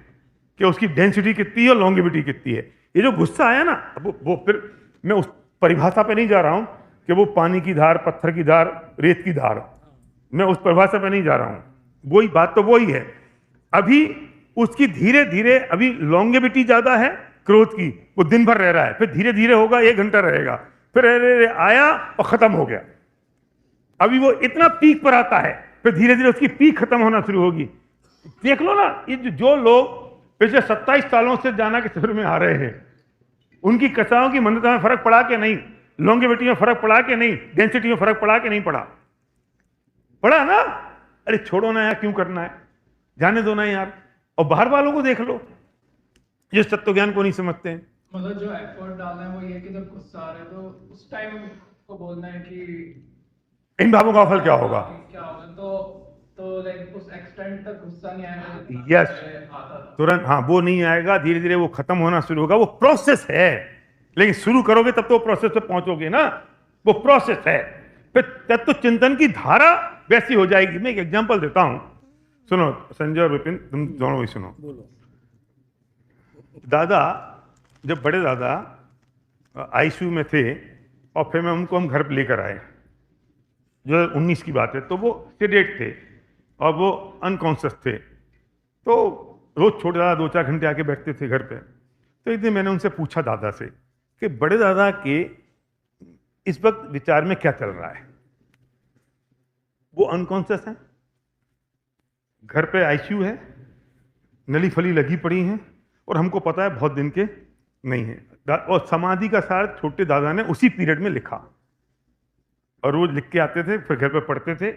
कि उसकी डेंसिटी कितनी है और लॉन्गेविटी कितनी है। ये जो गुस्सा आया ना, अब वो फिर मैं उस परिभाषा पे नहीं जा रहा हूं कि वो पानी की धार, पत्थर की धार, रेत की धार, मैं उस परिभाषा पे नहीं जा रहा हूं, वही बात तो वही है। अभी उसकी धीरे धीरे, अभी लॉन्गेविटी ज्यादा है क्रोध की, वो दिन भर रह रहा है, फिर धीरे धीरे होगा 1 घंटा रहेगा, फिर आया और खत्म हो गया। अभी वो इतना पीक पर आता है, फिर धीरे धीरे उसकी पीक खत्म होना शुरू होगी। देख लो ना, ये जो लोग पिछले 27 सालों से जाना के शिविर में आ रहे हैं, उनकी कसाओं की मंदता में फर्क पड़ा कि नहीं, लॉन्गेविटी में फर्क पड़ा कि नहीं, डेंसिटी में फर्क पड़ा कि नहीं पड़ा? पड़ा ना। अरे छोड़ो ना यार, क्यों करना है, जाने दो ना यार। और बाहर वालों को देख लो जिस तत्व ज्ञान को नहीं समझते हैं। मतलब जो एफर्ट डालना है वो ये कि जब गुस्सा आ रहा है तो उस टाइम को बोलना है कि इन भावों का फल क्या होगा, तो उस एक्सटेंट तक गुस्सा नहीं आएगा। यस, तुरंत, हाँ वो नहीं आएगा, धीरे धीरे वो खत्म होना शुरू होगा। वो प्रोसेस है, लेकिन शुरू करोगे तब तो प्रोसेस पे पहुंचोगे ना, वो प्रोसेस है। फिर तत्व चिंतन की धारा वैसी हो जाएगी। मैं एक एग्जांपल देता हूं, सुनो संजय और विपिन, तुम दोनों भी सुनो। दादा, जब बड़े दादा आईसीयू में थे और फिर मैं उनको हम घर पे लेकर आए, जो 19 की बात है, तो वो सेडेट थे और वो अनकॉन्शियस थे। तो रोज छोटे दादा 2-4 घंटे आके बैठते थे घर पे। तो एक दिन मैंने उनसे पूछा दादा से कि बड़े दादा के इस वक्त विचार में क्या चल रहा है। वो अनकॉन्शियस हैं, घर पे आईसीयू है, नली फली लगी पड़ी हैं, और हमको पता है बहुत दिन के नहीं है। और समाधि का सार छोटे दादा ने उसी पीरियड में लिखा और रोज लिख के आते थे, फिर घर पे पढ़ते थे,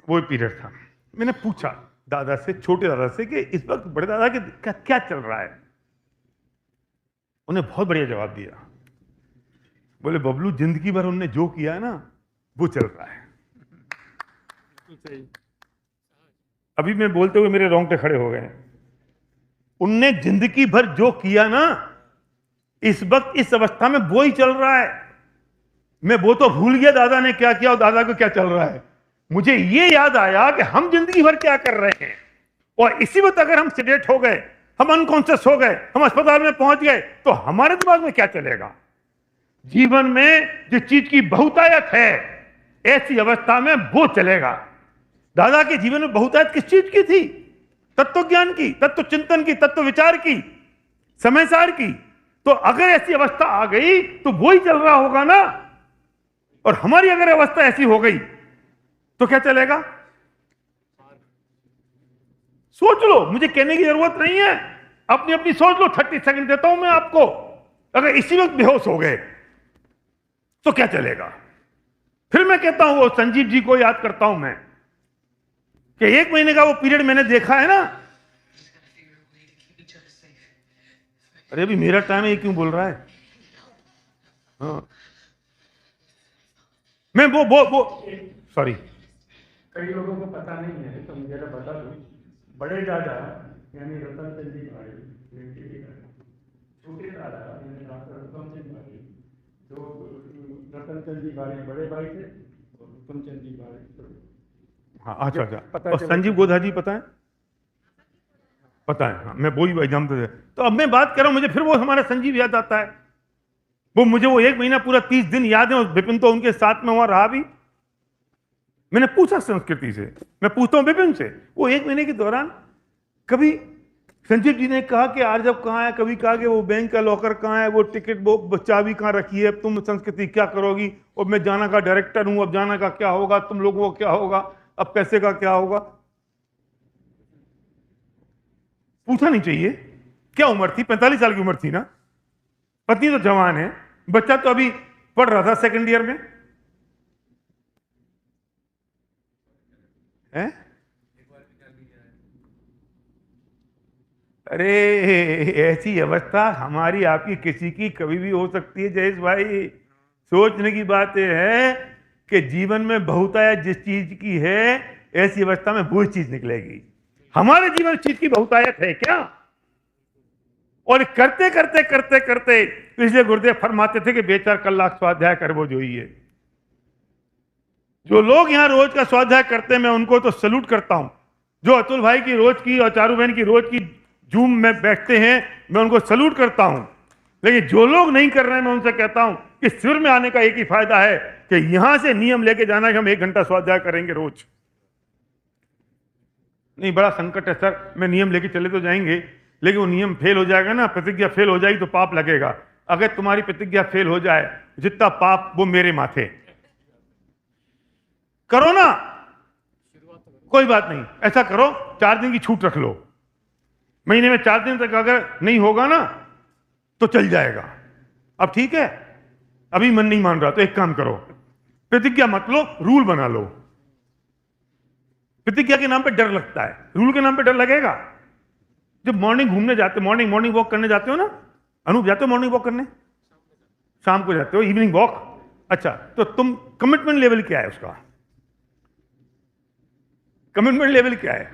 वो पीरियड था। मैंने पूछा दादा से, छोटे दादा से, कि इस वक्त बड़े दादा के क्या चल रहा है। उन्हें बहुत बढ़िया जवाब दिया। बोले बबलू, जिंदगी भर उनने जो किया है ना वो चल रहा है। अभी मैं बोलते हुए मेरे रोंगटे खड़े हो गए। उनने जिंदगी भर जो किया ना, इस वक्त इस अवस्था में वो ही चल रहा है। मैं वो तो भूल गया दादा ने क्या किया और दादा को क्या चल रहा है। मुझे ये याद आया कि हम जिंदगी भर क्या कर रहे हैं, और इसी वक्त अगर हम सेडेट हो गए, हम अनकॉन्शियस हो गए, हम अस्पताल में पहुंच गए, तो हमारे दिमाग में क्या चलेगा। जीवन में जिस चीज की बहुतायत है, ऐसी अवस्था में वो चलेगा। दादा के जीवन में बहुतायत किस चीज की थी? तत्व ज्ञान की, तत्व चिंतन की, तत्व विचार की, समय सार की। तो अगर ऐसी अवस्था आ गई तो वो ही चल रहा होगा ना। और हमारी अगर अवस्था ऐसी हो गई तो क्या चलेगा? सोच लो, मुझे कहने की जरूरत नहीं है, अपनी अपनी सोच लो। 30 सेकंड देता हूं मैं आपको। अगर इसी वक्त बेहोश हो गए तो क्या चलेगा? फिर मैं कहता हूं, वो संजीव जी को याद करता हूं मैं, कि 1 महीने का वो पीरियड मैंने देखा है ना। अरे अभी मेरा टाइम है, ये क्यों बोल रहा है? हाँ, मैं वो सॉरी, कई लोगों को पता नहीं है, तो मुझे बता दूं। बड़े दादा यानी रतन चंद जी भाई, छोटे दादा यानी डॉक्टर उत्तम चंद भाई, जो रतन चंद जी भाई बड़े भाई थे, और उत्तम चंद जी भाई। हाँ अच्छा अच्छा। पता और चला। संजीव गोधा जी पता है? पता है, हाँ, मैं वो ही एग्जाम तो। तो अब मैं बात कर रहा हूं, मुझे फिर वो हमारा संजीव याद आता है। वो मुझे वो 1 महीना पूरा 30 दिन याद है, और विपिन तो उनके साथ में वहां रहा भी। मैंने पूछा संस्कृति से, मैं पूछता हूं विपिन से, वो 1 महीने के दौरान कभी संजीव जी ने कहा कि आर्जव कहाँ है, कभी कहा कि वो बैंक का लॉकर कहाँ है, वो टिकट वो चाबी कहाँ रखी है, तुम संस्कृति क्या करोगी, और मैं जाना का डायरेक्टर हूं, अब जाना का क्या होगा, तुम लोगों को क्या होगा, अब पैसे का क्या होगा? पूछा नहीं चाहिए? क्या उम्र थी? 45 साल की उम्र थी ना। पत्नी तो जवान है, बच्चा तो अभी पढ़ रहा था 2nd ईयर में है। अरे ऐसी अवस्था हमारी आपकी किसी की कभी भी हो सकती है जयेश भाई। सोचने की बात यह है कि जीवन में बहुतायत जिस चीज की है, ऐसी अवस्था में वो चीज निकलेगी। हमारे जीवन में चीज की बहुतायत है क्या? और करते करते करते करते, इसलिए गुरुदेव फरमाते थे कि बेचार कलाक स्वाध्याय कर वो जो ही है। जो लोग यहां रोज का स्वाध्याय करते हैं, मैं उनको तो सैल्यूट करता हूं। जो अतुल भाई की रोज की और चारू बहन की रोज की जूम में बैठते हैं, मैं उनको सैल्यूट करता हूं। लेकिन जो लोग नहीं कर रहे हैं, मैं उनसे कहता हूं कि शिविर में आने का एक ही फायदा है कि यहां से नियम लेके जाना है कि हम 1 घंटा स्वाध्याय करेंगे रोज। नहीं, बड़ा संकट है सर, मैं नियम लेके चले तो जाएंगे, लेकिन वो नियम फेल हो जाएगा ना, प्रतिज्ञा फेल हो जाएगी तो पाप लगेगा। अगर तुम्हारी प्रतिज्ञा फेल हो जाए, जितना पाप वो मेरे माथे। करो ना, कोई बात नहीं, ऐसा करो 4 दिन की छूट रख लो। महीने में 4 दिन तक अगर नहीं होगा ना तो चल जाएगा। अब ठीक है, अभी मन नहीं मान रहा तो एक काम करो, प्रतिज्ञा मत लो, रूल बना लो। प्रतिज्ञा के नाम पे डर लगता है, रूल के नाम पे डर लगेगा। जब मॉर्निंग घूमने जाते, मॉर्निंग वॉक करने जाते हो ना, अनूप जाते हो मॉर्निंग वॉक करने? शाम को जाते हो, इवनिंग वॉक। अच्छा, तो तुम कमिटमेंट लेवल क्या है उसका? कमिटमेंट लेवल क्या है?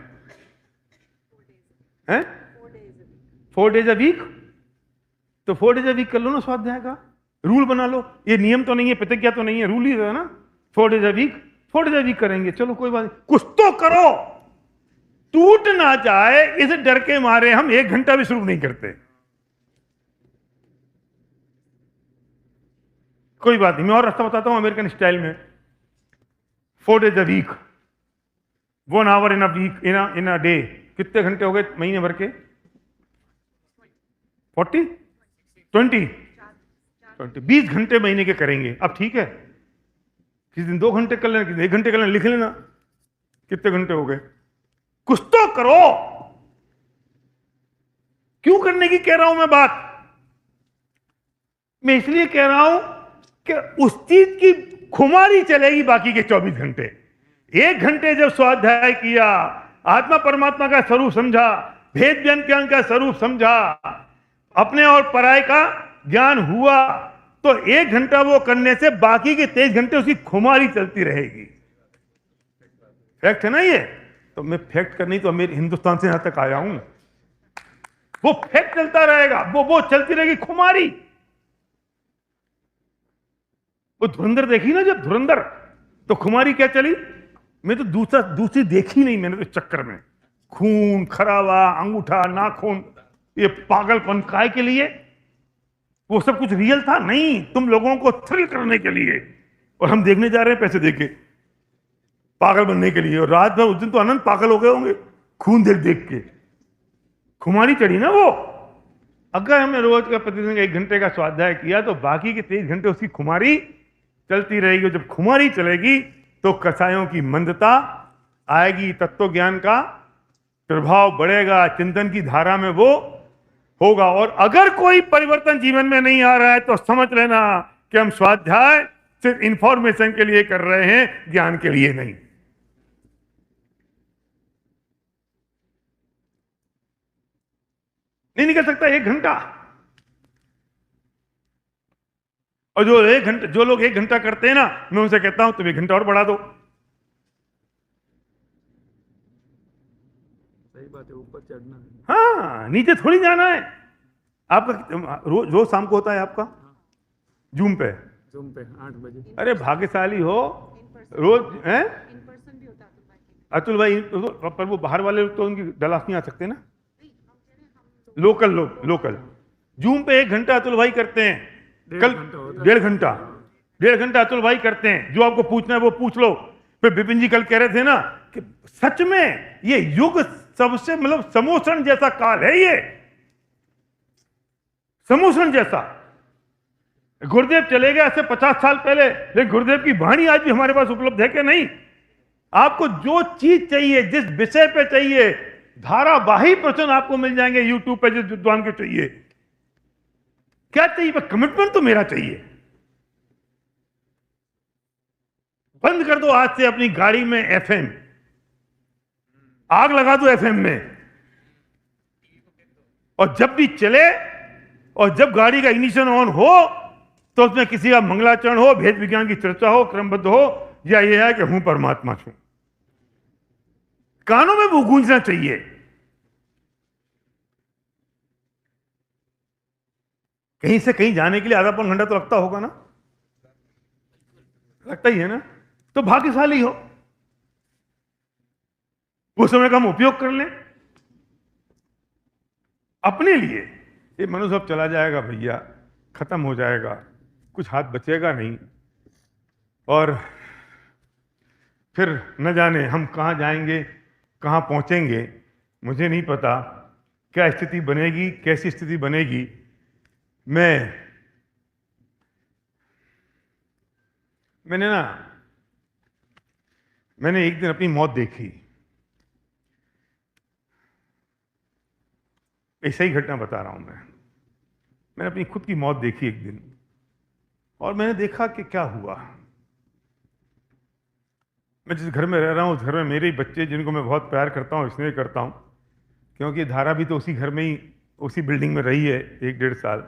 4 डेज अ वीक। तो 4 डेज अ वीक कर लो ना स्वाध्याय का, रूल बना लो। ये नियम तो नहीं है, प्रतिज्ञा तो नहीं है, रूल ही है ना। 4 days a week, 4 days a week करेंगे, चलो कोई बात नहीं, कुछ तो करो। टूट ना जाए इस डर के मारे हम 1 घंटा भी शुरू नहीं करते। कोई बात नहीं, मैं और रास्ता बताता हूं अमेरिकन स्टाइल में। 4 days a week, 1 hour in a week, in a day. कितने घंटे हो गए महीने भर के? 40 20 20 घंटे महीने के करेंगे। अब ठीक है, किसी दिन 2 घंटे कर लेना, किसी दिन 1 घंटे कर लेना, लिख लेना कितने घंटे हो गए। कुछ तो करो। क्यों करने की कह रहा हूं मैं बात? मैं इसलिए कह रहा हूं कि उस चीज की खुमारी चलेगी बाकी के 24 घंटे। 1 घंटे जब स्वाध्याय किया, आत्मा परमात्मा का स्वरूप समझा, भेद ज्ञान का स्वरूप समझा, अपने और पराय का ज्ञान हुआ, तो 1 घंटा वो करने से बाकी के 23 घंटे उसकी खुमारी चलती रहेगी। फैक्ट है ना ये? तो मैं फैक्ट करनी तो मेरे हिंदुस्तान से यहां तक आया हूं। वो फैक्ट चलता रहेगा, वो चलती रहेगी खुमारी। वो धुरंधर देखी ना जब, धुरंधर, तो खुमारी क्या चली? मैं तो दूसरी देखी नहीं मैंने, तो चक्कर में खून खराबा, अंगूठा, नाखून, ये पागलपन काय के लिए? वो सब कुछ रियल था? नहीं, तुम लोगों को थ्रिल करने के लिए, और हम देखने जा रहे हैं पैसे देके, पागल बनने के लिए। और रात भर उस दिन तो अनंत पागल हो गए होंगे खून देख देख के। खुमारी चढ़ी ना वो। अगर हमने रोज का प्रतिदिन 1 घंटे का स्वाध्याय किया तो बाकी के 23 घंटे उसकी खुमारी चलती रहेगी। और जब खुमारी चलेगी तो कसायों की मंदता आएगी, तत्व ज्ञान का प्रभाव बढ़ेगा, चिंतन की धारा में वो होगा। और अगर कोई परिवर्तन जीवन में नहीं आ रहा है तो समझ लेना कि हम स्वाध्याय सिर्फ इंफॉर्मेशन के लिए कर रहे हैं, ज्ञान के लिए नहीं। नहीं निकल सकता 1 घंटा। और जो लोग 1 घंटा करते हैं ना, मैं उनसे कहता हूं तुम 1 घंटा और बढ़ा दो। सही बात है, ऊपर चढ़ना है। हाँ, नीचे थोड़ी जाना है। आपका रोज शाम को होता है आपका जूम पे 8 बजे। अरे भाग्यशाली हो, रोज है। इन पर्सन भी होता है अतुल भाई, पर वो बाहर वाले तो उनकी दलास नहीं आ सकते ना, लोकल लोग, लोकल जूम पे 1 घंटा अतुल भाई करते हैं। कल 1.5 घंटा अतुल भाई करते हैं। जो आपको पूछना है वो पूछ लो। फिर विपिन जी कल कह रहे थे ना कि सच में ये युग सबसे मतलब समोसन जैसा काल है, ये समोसन जैसा। गुरुदेव चले गए ऐसे 50 साल पहले, लेकिन गुरुदेव की वाणी आज भी हमारे पास उपलब्ध है कि नहीं? आपको जो चीज चाहिए, जिस विषय पे चाहिए, धारावाही प्रवचन आपको मिल जाएंगे यूट्यूब पे, जिस विद्वान के चाहिए। क्या चाहिए? पर कमिटमेंट तो मेरा चाहिए। बंद कर दो आज से अपनी गाड़ी में एफएम, आग लगा दो एफएम में, और जब भी चले और जब गाड़ी का इग्निशन ऑन हो तो उसमें किसी का मंगलाचरण हो, भेद विज्ञान की चर्चा हो, क्रमबद्ध हो, या यह है कि हूं परमात्मा छू। कानों में वो गूंजना चाहिए। कहीं से कहीं जाने के लिए आधा पौन घंटा तो लगता होगा ना, लगता ही है ना। तो भाग्यशाली हो, वो समय का हम उपयोग कर लें अपने लिए। ये मनुष्य अब चला जाएगा भैया, खत्म हो जाएगा, कुछ हाथ बचेगा नहीं, और फिर न जाने हम कहां जाएंगे, कहां पहुंचेंगे, मुझे नहीं पता क्या स्थिति बनेगी, कैसी स्थिति बनेगी। मैंने एक दिन अपनी मौत देखी। ऐसा ही घटना बता रहा हूं मैंने अपनी खुद की मौत देखी एक दिन, और मैंने देखा कि क्या हुआ। मैं जिस घर में रह रहा हूं उस घर में मेरे ही बच्चे, जिनको मैं बहुत प्यार करता हूं, इसलिए करता हूं क्योंकि धारा भी तो उसी घर में ही, उसी बिल्डिंग में रही है 1-1.5 साल।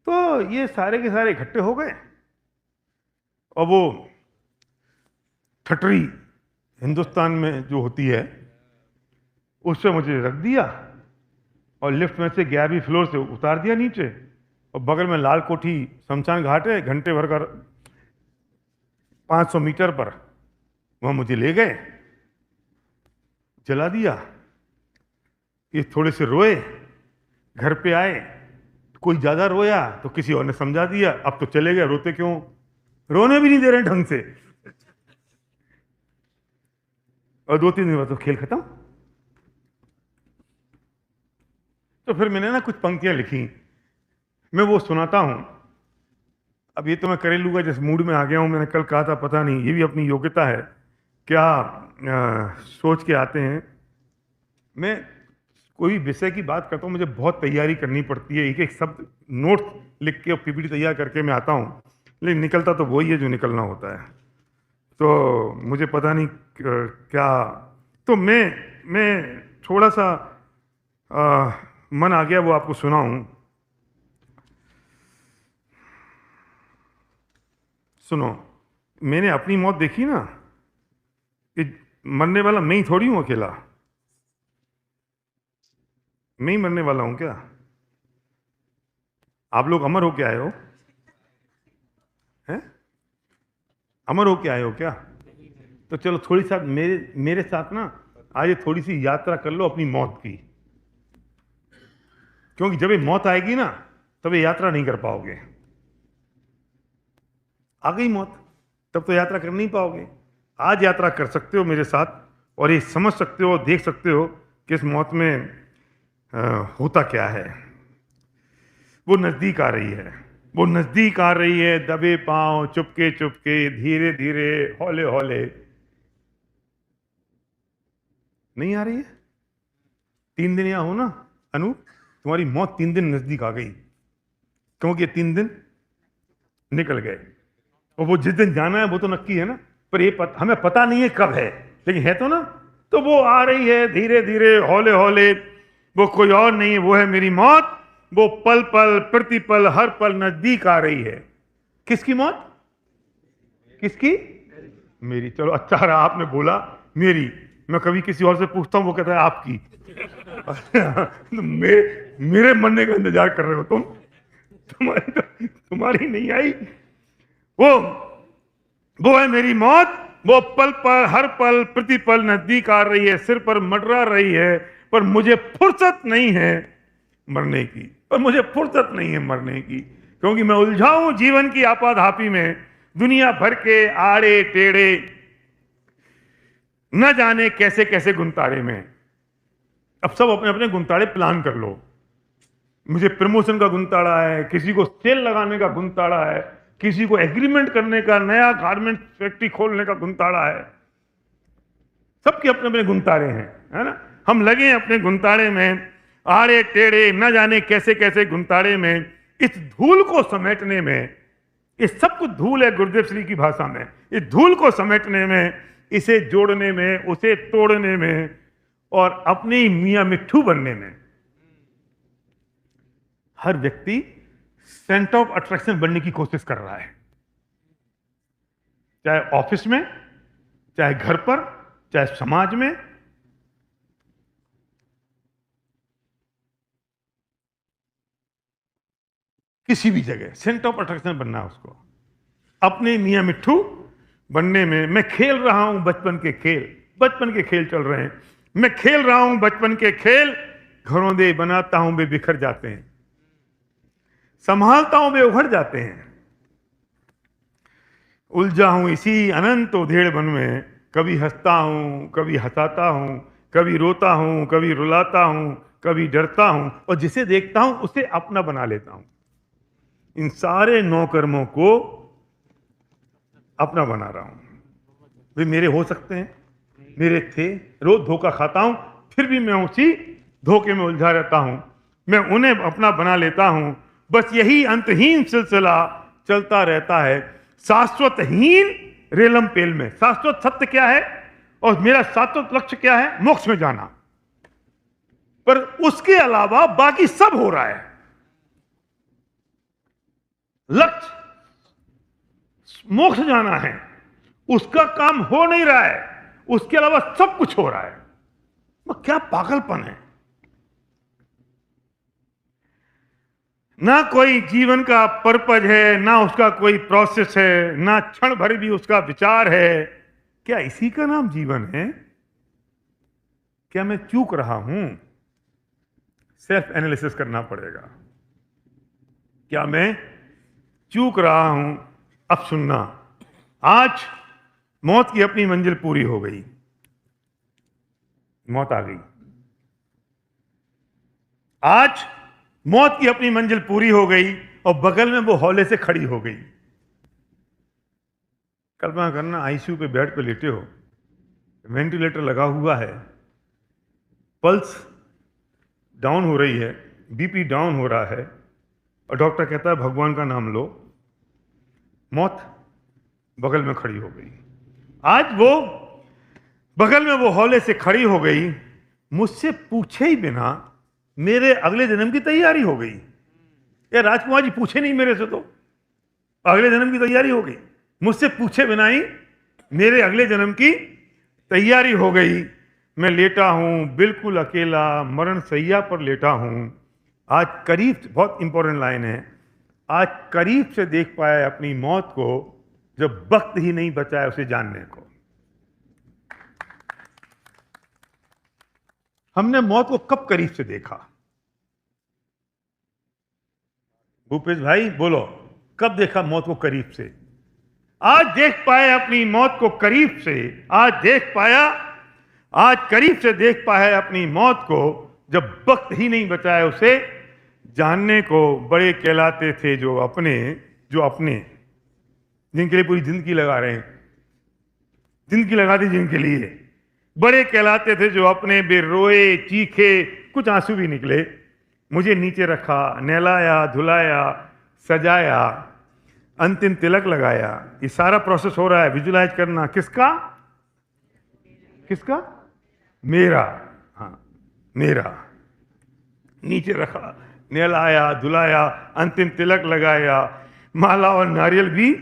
तो ये सारे के सारे इकट्ठे हो गए, और वो ठटरी हिंदुस्तान में जो होती है उस पर मुझे रख दिया, और लिफ्ट में से 11वीं फ्लोर से उतार दिया नीचे, और बगल में लाल कोठी शमशान घाट है, घंटे भर कर 500 मीटर पर, वहां मुझे ले गए, जला दिया। ये थोड़े से रोए, घर पे आए, कोई ज्यादा रोया तो किसी और ने समझा दिया, अब तो चले गए, रोते क्यों? रोने भी नहीं दे रहे ढंग से। और 2-3 दिन बाद तो खेल खत्म। तो फिर मैंने ना कुछ पंक्तियां लिखी, मैं वो सुनाता हूं। अब ये तो मैं कर लूंगा, जिस मूड में आ गया हूं। मैंने कल कहा था, पता नहीं, ये भी अपनी योग्यता है क्या, सोच के आते हैं। मैं कोई विषय की बात करता हूं, मुझे बहुत तैयारी करनी पड़ती है, एक एक शब्द नोट लिख के और पीपीटी तैयार करके मैं आता हूं, लेकिन निकलता तो वही है जो निकलना होता है। तो मुझे पता नहीं क्या, तो मैं थोड़ा सा मन आ गया, वो आपको सुनाऊं। सुनो, मैंने अपनी मौत देखी ना, कि मरने वाला मैं ही थोड़ी हूं अकेला, मैं ही मरने वाला हूं क्या? आप लोग अमर हो के आए हो हैं? अमर हो के आए हो क्या? तो चलो थोड़ी सा मेरे साथ ना आज ये थोड़ी सी यात्रा कर लो अपनी मौत की, क्योंकि जब ये मौत आएगी ना तब ये यात्रा नहीं कर पाओगे। आ गई मौत तब तो यात्रा कर नहीं पाओगे। आज यात्रा कर सकते हो मेरे साथ और ये समझ सकते हो, देख सकते हो कि इस मौत में होता क्या है। वो नजदीक आ रही है, वो नजदीक आ रही है, दबे पांव, चुपके चुपके, धीरे धीरे, हौले हौले। नहीं आ रही है? 3 दिन यहां हो ना अनूप, तुम्हारी मौत 3 दिन नजदीक आ गई, क्योंकि ये 3 दिन निकल गए और वो जिस दिन जाना है वो तो नक्की है ना, पर ये हमें पता नहीं है कब है, लेकिन है तो ना। तो वो आ रही है धीरे धीरे, हौले हौले। वो कोई और नहीं है, वो है मेरी मौत। वो पल पल, प्रतिपल, हर पल नजदीक आ रही है। किसकी मौत? किसकी? मेरी। चलो अच्छा रहा आपने बोला मेरी। मैं कभी किसी और से पूछता हूं, वो कहता है आपकी। तो मेरे मरने का इंतजार कर रहे हो तुम? तुम्हारी नहीं आई। वो है मेरी मौत। वो पल पल, हर पल, प्रतिपल नजदीक आ रही है, सिर पर मंडरा रही है, पर मुझे फुर्सत नहीं है मरने की। पर मुझे फुर्सत नहीं है मरने की, क्योंकि मैं उलझा हूं जीवन की आपाधापी में, दुनिया भर के आड़े टेढ़े, न जाने कैसे कैसे गुंताड़े में। अब सब अपने अपने गुंताड़े प्लान कर लो। मुझे प्रमोशन का गुंताड़ा है, किसी को सेल लगाने का गुंताड़ा है, किसी को एग्रीमेंट करने का, नया गारमेंट फैक्ट्री खोलने का गुंताड़ा है। सबके अपने अपने गुंताड़े हैं, है ना। हम लगे हैं अपने गुंताड़े में, आड़े टेढ़े, न जाने कैसे कैसे गुंताड़े में। इस धूल को समेटने में, ये सब कुछ धूल है गुरुदेव श्री की भाषा में, इस धूल को समेटने में, इसे जोड़ने में, उसे तोड़ने में और अपनी मियां मिट्ठू बनने में हर व्यक्ति सेंटर ऑफ अट्रैक्शन बनने की कोशिश कर रहा है। चाहे ऑफिस में, चाहे घर पर, चाहे समाज में। किसी भी जगह सेंटर ऑफ अट्रैक्शन बनना है उसको, अपने मियां मिट्ठू बनने में। मैं खेल रहा हूं बचपन के खेल, बचपन के खेल चल रहे हैं। मैं खेल रहा हूं बचपन के खेल, घरों दे बनाता हूं वे बिखर जाते हैं, संभालता हूं वे उभर जाते हैं। उलझा हूं इसी अनंत उधेड़ बन में, कभी हंसता हूं, कभी हंसाता हूं, कभी रोता हूं, कभी रुलाता हूं, कभी डरता हूं, और जिसे देखता हूं उसे अपना बना लेता हूं। इन सारे 9 कर्मों को अपना बना रहा हूं। वे मेरे हो सकते हैं, मेरे थे, रोज धोखा खाता हूं, फिर भी मैं उसी धोखे में उलझा रहता हूं। मैं उन्हें अपना बना लेता हूं। बस यही अंतहीन सिलसिला चलता रहता है, शाश्वतहीन रेलम पेल में। शाश्वत सत्य क्या है और मेरा शाश्वत लक्ष्य क्या है? मोक्ष में जाना। पर उसके अलावा बाकी सब हो रहा है। लक्ष्य मोक्ष जाना है, उसका काम हो नहीं रहा है, उसके अलावा सब कुछ हो रहा है। क्या पागलपन है। ना कोई जीवन का पर्पज है, ना उसका कोई प्रोसेस है, ना क्षण भर भी उसका विचार है। क्या इसी का नाम जीवन है? क्या मैं चूक रहा हूं? सेल्फ एनालिसिस करना पड़ेगा। क्या मैं चूक रहा हूं? अब सुनना, आज मौत की अपनी मंजिल पूरी हो गई, मौत आ गई। आज मौत की अपनी मंजिल पूरी हो गई और बगल में वो हौले से खड़ी हो गई। कल्पना करना, आईसीयू पे बेड पे लेटे हो, वेंटिलेटर लगा हुआ है, पल्स डाउन हो रही है, बीपी डाउन हो रहा है, और डॉक्टर कहता है भगवान का नाम लो। मौत बगल में खड़ी हो गई। आज वो बगल में वो हौले से खड़ी हो गई, मुझसे पूछे ही बिना मेरे अगले जन्म की तैयारी हो गई। या राजकुमार जी पूछे नहीं मेरे से, तो अगले जन्म की तैयारी हो गई। मुझसे पूछे बिना ही मेरे अगले जन्म की तैयारी हो गई। मैं लेटा हूं बिल्कुल अकेला, मरण सैया पर लेटा हूं। आज करीब, बहुत इंपॉर्टेंट लाइन है, आज करीब से देख पाया अपनी मौत को, जब वक्त ही नहीं बचा है उसे जानने को। हमने मौत को कब करीब से देखा? भूपेश भाई बोलो, कब देखा मौत को करीब से? आज देख पाए अपनी मौत को करीब से, आज देख पाया, आज करीब से देख पाया अपनी मौत को, जब वक्त ही नहीं बचा है उसे जानने को। बड़े कहलाते थे जो अपने जिनके लिए पूरी जिंदगी लगा रहे हैं, जिंदगी लगा दी जिनके लिए, बड़े कहलाते थे जो अपने, बे रोए चीखे, कुछ आंसू भी निकले, मुझे नीचे रखा, नहलाया धुलाया सजाया, अंतिम तिलक लगाया। ये सारा प्रोसेस हो रहा है, विजुलाइज करना। किसका? किसका? मेरा। हाँ, मेरा। नीचे रखा, नहलाया धुलाया, अंतिम तिलक लगाया, माला और नारियल भी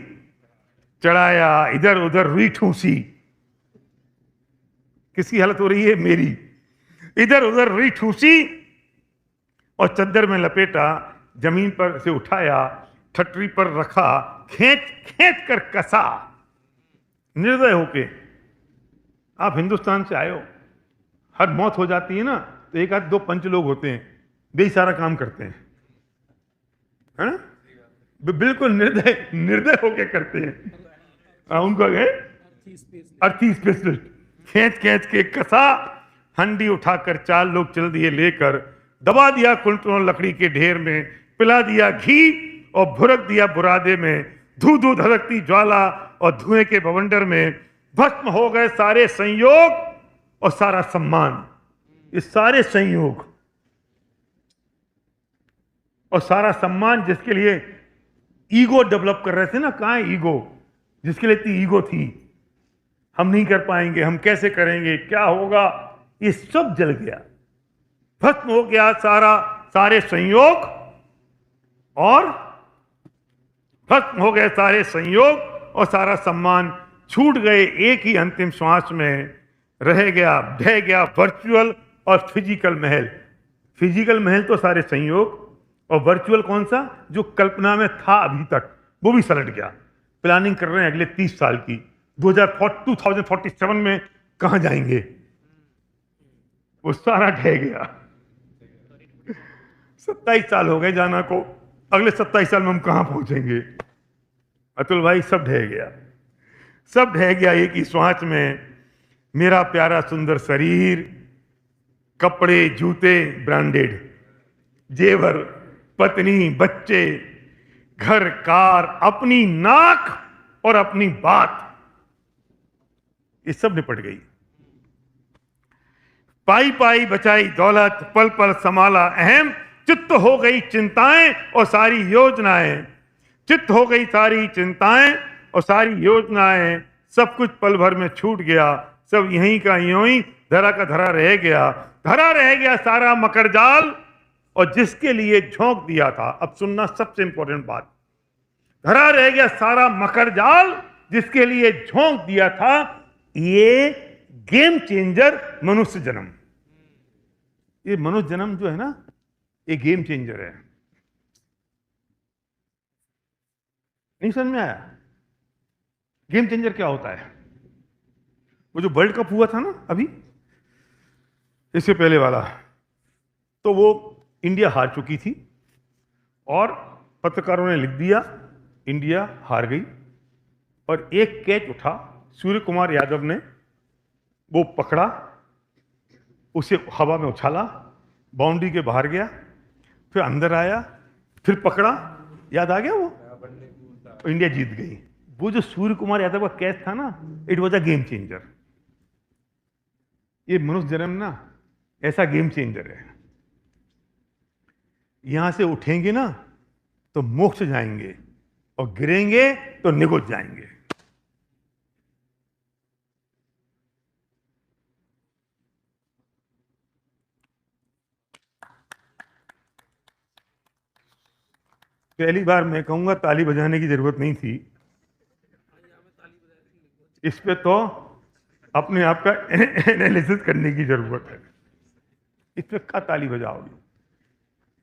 चढ़ाया, इधर उधर रुई ठूसी। किसकी हालत हो रही है? मेरी। इधर उधर रुई ठूसी और चद्दर में लपेटा, जमीन पर से उठाया, ठटरी पर रखा, खींच खींच कर कसा। निर्दय होके। आप हिंदुस्तान से आए हो, हर मौत हो जाती है ना तो एक आध दो पंच लोग होते हैं, वे सारा काम करते हैं, है ना? बिल्कुल निर्दय निर्दय होके करते हैं। उनको गए अर्थी स्पेशलिस्ट। खींच खींच के कसा, हंडी उठाकर 4 लोग चल दिए लेकर, दबा दिया कुंटलों लकड़ी के ढेर में, पिला दिया घी और भुरक दिया बुरादे में, धू धू धड़कती ज्वाला और धुएं के बवंडर में भस्म हो गए सारे संयोग और सारा सम्मान। ये सारे संयोग और सारा सम्मान जिसके लिए ईगो डेवलप कर रहे थे ना, कहां है ईगो? जिसके लिए इतनी ईगो थी, हम नहीं कर पाएंगे, हम कैसे करेंगे, क्या होगा, ये सब जल गया, भस्म हो गया सारे संयोग और भस्म हो गए सारे संयोग और सारा सम्मान। छूट गए एक ही अंतिम श्वास में, रह गया वर्चुअल और फिजिकल महल। फिजिकल महल तो सारे संयोग, और वर्चुअल कौन सा? जो कल्पना में था अभी तक, वो भी सलट गया। प्लानिंग कर रहे हैं अगले 30 साल की, 2047 में कहां जाएंगे, वो सारा ढह गया। 27 साल हो गए जाना को, अगले 27 साल में हम कहां पहुंचेंगे? अतुल भाई, सब ढह गया, सब ढह गया एक ही श्वास में। मेरा प्यारा सुंदर शरीर, कपड़े जूते ब्रांडेड, जेवर, पत्नी, बच्चे, घर कार, अपनी नाक और अपनी बात, ये सब निपट गई। पाई पाई बचाई दौलत, पल पल संभाला अहम, चित्त हो गई चिंताएं और सारी योजनाएं, चित्त हो गई सारी चिंताएं और सारी योजनाएं, सब कुछ पल भर में छूट गया, सब यहीं का यूं ही धरा का धरा रह गया। धरा रह गया सारा मकर जाल और जिसके लिए झोंक दिया था, अब सुनना सबसे इंपॉर्टेंट बात, धरा रह गया सारा मकर जाल जिसके लिए झोंक दिया था, ये गेम चेंजर मनुष्य जन्म। ये मनुष्य जन्म जो है ना, ये गेम चेंजर है। नहीं समझ में आया? गेम चेंजर क्या होता है? वो जो वर्ल्ड कप हुआ था ना अभी, इससे पहले वाला, तो वो इंडिया हार चुकी थी और पत्रकारों ने लिख दिया इंडिया हार गई, और एक कैच उठा, सूर्य कुमार यादव ने वो पकड़ा, उसे हवा में उछाला, बाउंड्री के बाहर गया, फिर अंदर आया, फिर पकड़ा, याद आ गया वो, इंडिया जीत गई। वो जो सूर्य कुमार यादव का कैच था ना, it was a game changer. ये मनुष्य जन्म ना ऐसा गेम चेंजर है। यहां से उठेंगे ना तो मोक्ष जाएंगे और गिरेंगे तो निगुज जाएंगे। पहली बार मैं कहूंगा ताली बजाने की जरूरत नहीं थी, इस पे तो अपने आप का एनालिसिस करने की जरूरत है। इस पे क्या ताली बजाओगे?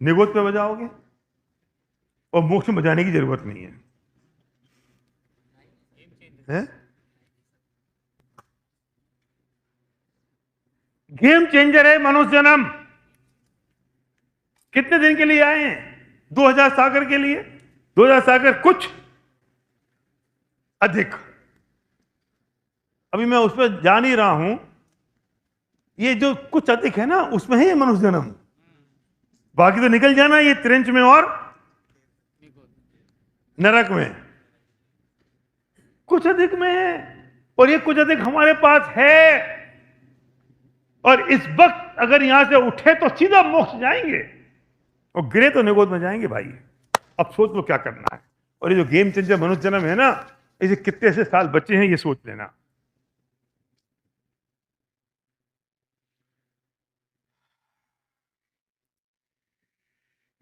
निगोद पे बजाओगे, और मोक्ष में बजाने की जरूरत नहीं है। हैं? गेम चेंजर है मनुष्य जन्म। कितने दिन के लिए आए हैं? 2000 सागर के लिए। 2000 सागर कुछ अधिक। अभी मैं उस पर जा नहीं रहा हूं। ये जो कुछ अधिक है ना, उसमें है ये मनुष्य जन्म। बाकी तो निकल जाना ये त्रिंच में और नरक में। कुछ अधिक में है, और ये कुछ अधिक हमारे पास है। और इस वक्त अगर यहां से उठे तो सीधा मोक्ष जाएंगे, और गिरे तो निगोद में जाएंगे भाई। अब सोच लो क्या करना है। और ये जो गेम चेंजर मनुष्य जन्म है ना, इसे कितने से साल बचे हैं ये सोच लेना।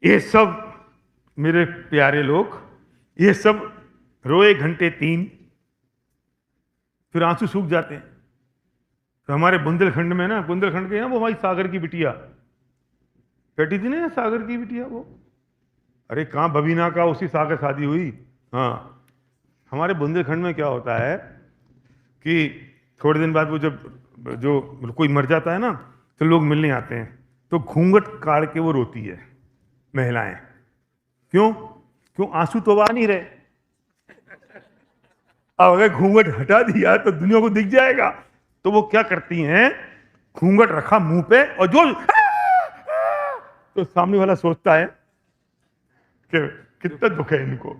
ये सब मेरे प्यारे लोग, ये सब रोए घंटे 3, फिर आंसू सूख जाते हैं। तो हमारे बुंदेलखंड में ना, बुंदेलखंड के ना, वो हमारी सागर की बिटिया बैठी थी ना, सागर की बिटिया वो, अरे कहाँ बबीना का उसी सागर शादी हुई। हाँ, हमारे बुंदेलखंड में क्या होता है कि थोड़े दिन बाद वो जब जो कोई मर जाता है ना, तो लोग मिलने आते हैं, तो घूंघट काढ़ के वो रोती है महिलाएं। क्यों आंसू तो आ नहीं रहे। अब अगर घूंघट हटा दिया तो दुनिया को दिख जाएगा। तो वो क्या करती हैं, घूंघट रखा मुंह पे, और जो तो सामने वाला सोचता है कि कितना दुख है इनको।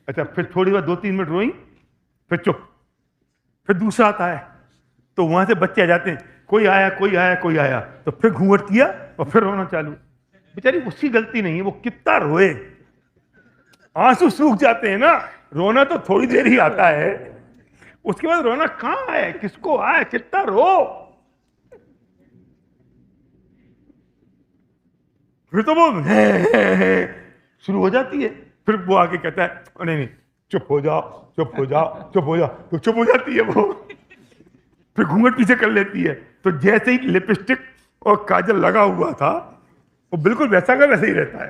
अच्छा, फिर थोड़ी बार 2-3 मिनट रोई, फिर चुप, फिर दूसरा आता है, तो वहां से बच्चे आ जाते हैं, कोई आया कोई आया कोई आया, तो फिर घूंघट किया और फिर रोना चालू। बेचारी उसकी गलती नहीं है, वो कितना रोए, आंसू सूख जाते हैं ना। रोना तो थोड़ी देर ही आता है, उसके बाद रोना कहां है, किसको आए, कितना रो। फिर तो वो शुरू हो जाती है। फिर वो आके कहता है नहीं चुप हो जाओ चुप हो जाओ चुप हो जाओ, तो चुप हो जाती है वो। फिर घूंघट पीछे कर लेती है। तो जैसे ही लिपस्टिक और काजल लगा हुआ था, वो बिल्कुल वैसा का वैसे ही रहता है।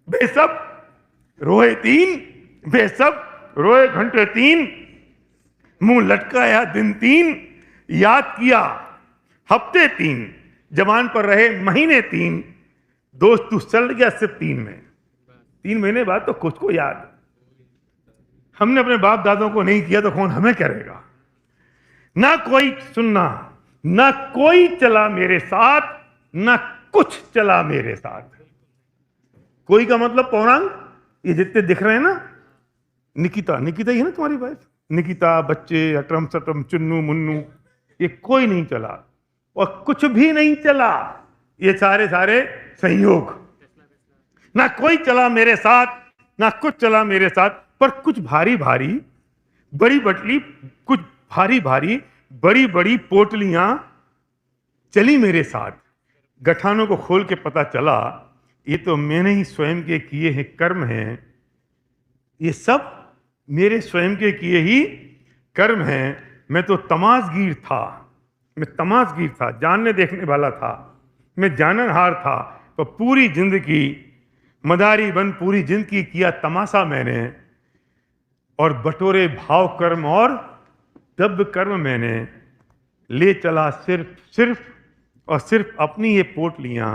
वे सब रोए 3, वे सब रोए घंटे 3, मुंह लटकाया दिन 3, याद किया हफ्ते 3, जवान पर रहे महीने 3, दोस्त तू चल गया सिर्फ 3 में। 3 महीने बाद तो कुछ को याद। हमने अपने बाप दादों को नहीं किया तो कौन हमें करेगा। ना कोई सुनना, ना कोई चला मेरे साथ, ना कुछ चला मेरे साथ। कोई का मतलब पौरांग, ये जितने दिख रहे हैं ना, निकिता ही है ना तुम्हारी वाइफ, निकिता, बच्चे, अटरम सटम, चुन्नू मुन्नू, ये कोई नहीं चला, और कुछ भी नहीं चला। ये सारे संयोग। ना कोई चला मेरे साथ, ना कुछ चला मेरे साथ, पर कुछ भारी भारी बड़ी बटली, कुछ भारी भारी बड़ी बड़ी पोटलियां चली मेरे साथ। गठानों को खोल के पता चला, ये तो मैंने ही स्वयं के किए हैं कर्म हैं। ये सब मेरे स्वयं के किए ही कर्म हैं। मैं तो तमाशगीर था, जानने देखने वाला था, मैं जाननहार था। तो पूरी जिंदगी मदारी बन, पूरी जिंदगी किया तमाशा मैंने, और बटोरे भाव कर्म और दब्ब कर्म मैंने। ले चला सिर्फ और सिर्फ अपनी ये पोटलियां,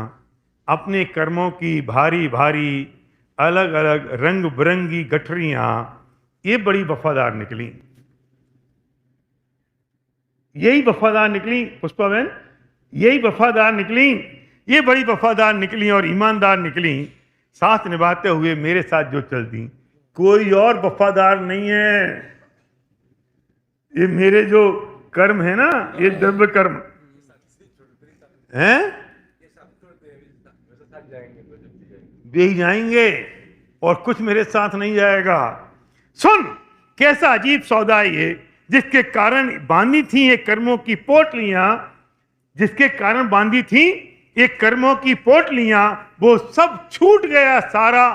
अपने कर्मों की भारी भारी अलग अलग रंग बिरंगी गठरियां। ये बड़ी वफादार निकली, यही वफादार निकली पुष्पा बहन, यही वफादार निकली, ये बड़ी वफादार निकली और ईमानदार निकली। साथ निभाते हुए मेरे साथ जो चलती, कोई और वफादार नहीं है। ये मेरे जो कर्म है ना, ये द्रव्य कर्म हैं, वे ही जाएंगे और कुछ मेरे साथ नहीं जाएगा। सुन कैसा अजीब सौदा ये, जिसके कारण बांधी थी ये कर्मों की पोटलियां, जिसके कारण बांधी थी ये कर्मों की पोटलियां, वो सब छूट गया सारा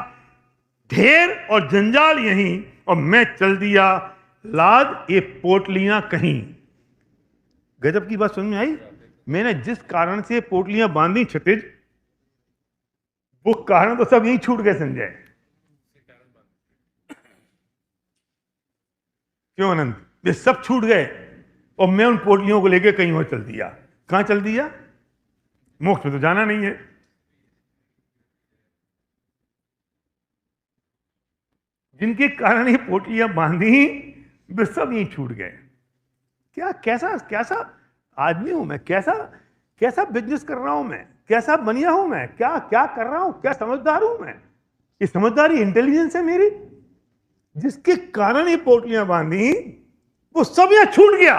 ढेर और जंजाल यहीं, और मैं चल दिया लाद ये पोटलियां कहीं। गजब की बात समझ में आई। मैंने जिस कारण से पोटलियां बांधी क्षितिज, वो कारण तो सब यहीं छूट गए संजय। क्यों अनंत? ये सब छूट गए और मैं उन पोटलियों को लेके कहीं और चल दिया। कहां चल दिया? मोक्ष में तो जाना नहीं है। जिनके कारण ये पोटलियां बांधी वे सब यहीं छूट गए। क्या कैसा कैसा आदमी हूं मैं, कैसा कैसा बिजनेस कर रहा हूं मैं, कैसा बनिया हूं मैं, क्या क्या कर रहा हूं, क्या समझदार हूं मैं। ये समझदारी इंटेलिजेंस है मेरी, जिसके कारण ये पोटलियां बांधी वो सब यहां छूट गया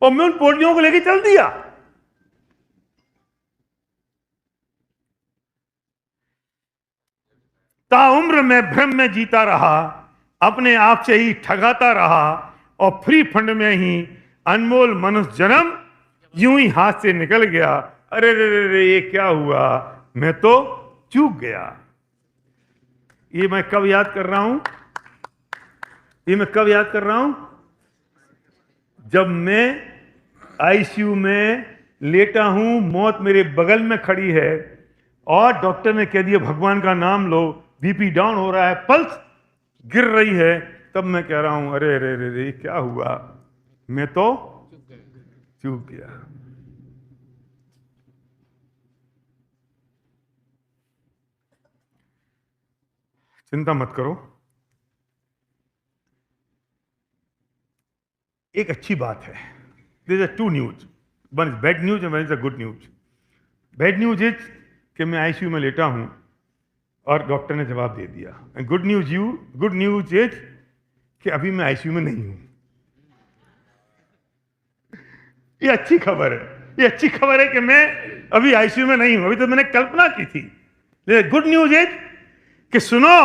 और मैं उन पोटलियों को लेके चल दिया। ताउम्र मैं भ्रम में जीता रहा, अपने आप से ही ठगाता रहा और फ्री फंड में ही अनमोल मनुष्य जन्म यूं ही हाथ से निकल गया। अरे रे रे रे, ये क्या हुआ, मैं तो चूक गया। ये मैं कब याद कर रहा हूं? ये मैं कब याद कर रहा हूं? जब मैं आईसीयू में लेटा हूं, मौत मेरे बगल में खड़ी है और डॉक्टर ने कह दिया भगवान का नाम लो, बीपी डाउन हो रहा है, पल्स गिर रही है। तब मैं कह रहा हूं अरे रे रे रे, क्या हुआ, मैं तो चूक गया। चिंता मत करो, एक अच्छी बात है। There are two news, one is bad news and one is a good news. Bad news is कि मैं आईसीयू में लेटा हूं और डॉक्टर ने जवाब दे दिया। एंड गुड न्यूज इज कि अभी मैं आईसीयू में नहीं हूं। ये अच्छी खबर है, ये अच्छी खबर है कि मैं अभी आईसीयू में नहीं हूं। अभी तो मैंने कल्पना की थी। लेकिन गुड न्यूज इज कि सुनो,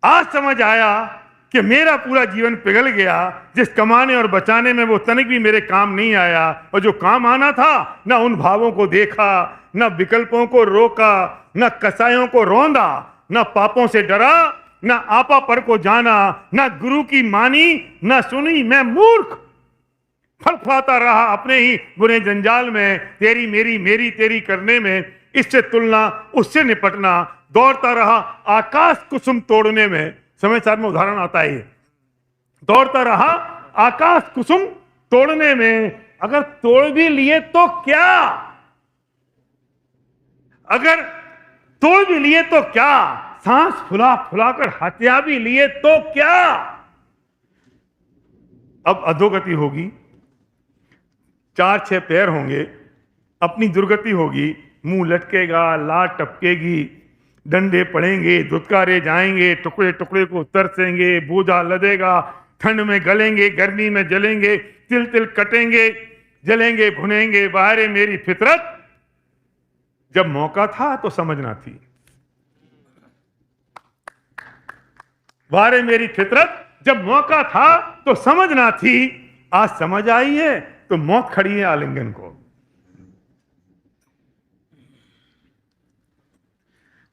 आज समझ आया कि मेरा पूरा जीवन पिघल गया। जिस कमाने और बचाने में वो तनिक भी मेरे काम नहीं आया, और जो काम आना था ना उन भावों को देखा, ना विकल्पों को रोका, ना कसायों को रौंदा, ना पापों से डरा, ना आपा पर को जाना, ना गुरु की मानी, ना सुनी। मैं मूर्ख फड़फड़ाता रहा अपने ही बुरे जंजाल में, तेरी मेरी मेरी तेरी करने में, इससे तुलना उससे निपटना, दौड़ता रहा आकाश कुसुम तोड़ने में। समाचार में उदाहरण आता है, दौड़ता रहा आकाश कुसुम तोड़ने में। अगर तोड़ भी लिए तो क्या, अगर तोड़ भी लिए तो क्या, सांस फुला फुलाकर हत्या भी लिए तो क्या। अब अधोगति होगी, 4-6 पैर होंगे, अपनी दुर्गति होगी, मुंह लटकेगा, लात टपकेगी, डंडे पड़ेंगे, धुतकारे जाएंगे, टुकड़े टुकड़े को तरसेंगे, बोझा लदेगा, ठंड में गलेंगे, गर्मी में जलेंगे, तिल तिल कटेंगे, जलेंगे भुनेंगे। बाहर मेरी फितरत, जब मौका था तो समझना थी। बाहर मेरी फितरत, जब मौका था तो समझना थी। आज समझ आई है तो मौत खड़ी है आलिंगन को।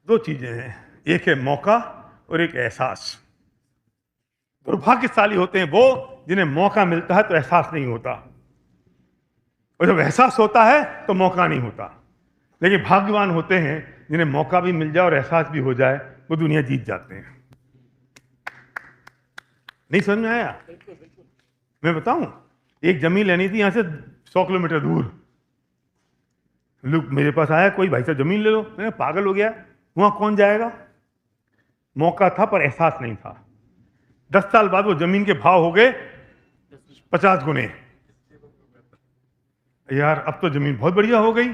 दो चीजें हैं, एक है मौका और एक एहसास। दुर्भाग्यशाली होते हैं वो जिन्हें मौका मिलता है तो एहसास नहीं होता, और जब एहसास होता है तो मौका नहीं होता। लेकिन भाग्यवान होते हैं जिन्हें मौका भी मिल जाए और एहसास भी हो जाए, वो दुनिया जीत जाते हैं। नहीं समझ में आया? मैं बताऊं, एक जमीन लेनी थी यहां से 100 किलोमीटर दूर। लोग मेरे पास आया, कोई भाई साहब जमीन ले लो। मैं पागल हो गया, वहां कौन जाएगा। मौका था पर एहसास नहीं था। 10 साल बाद वो जमीन के भाव हो गए 50 गुने। यार अब तो जमीन बहुत बढ़िया हो गई,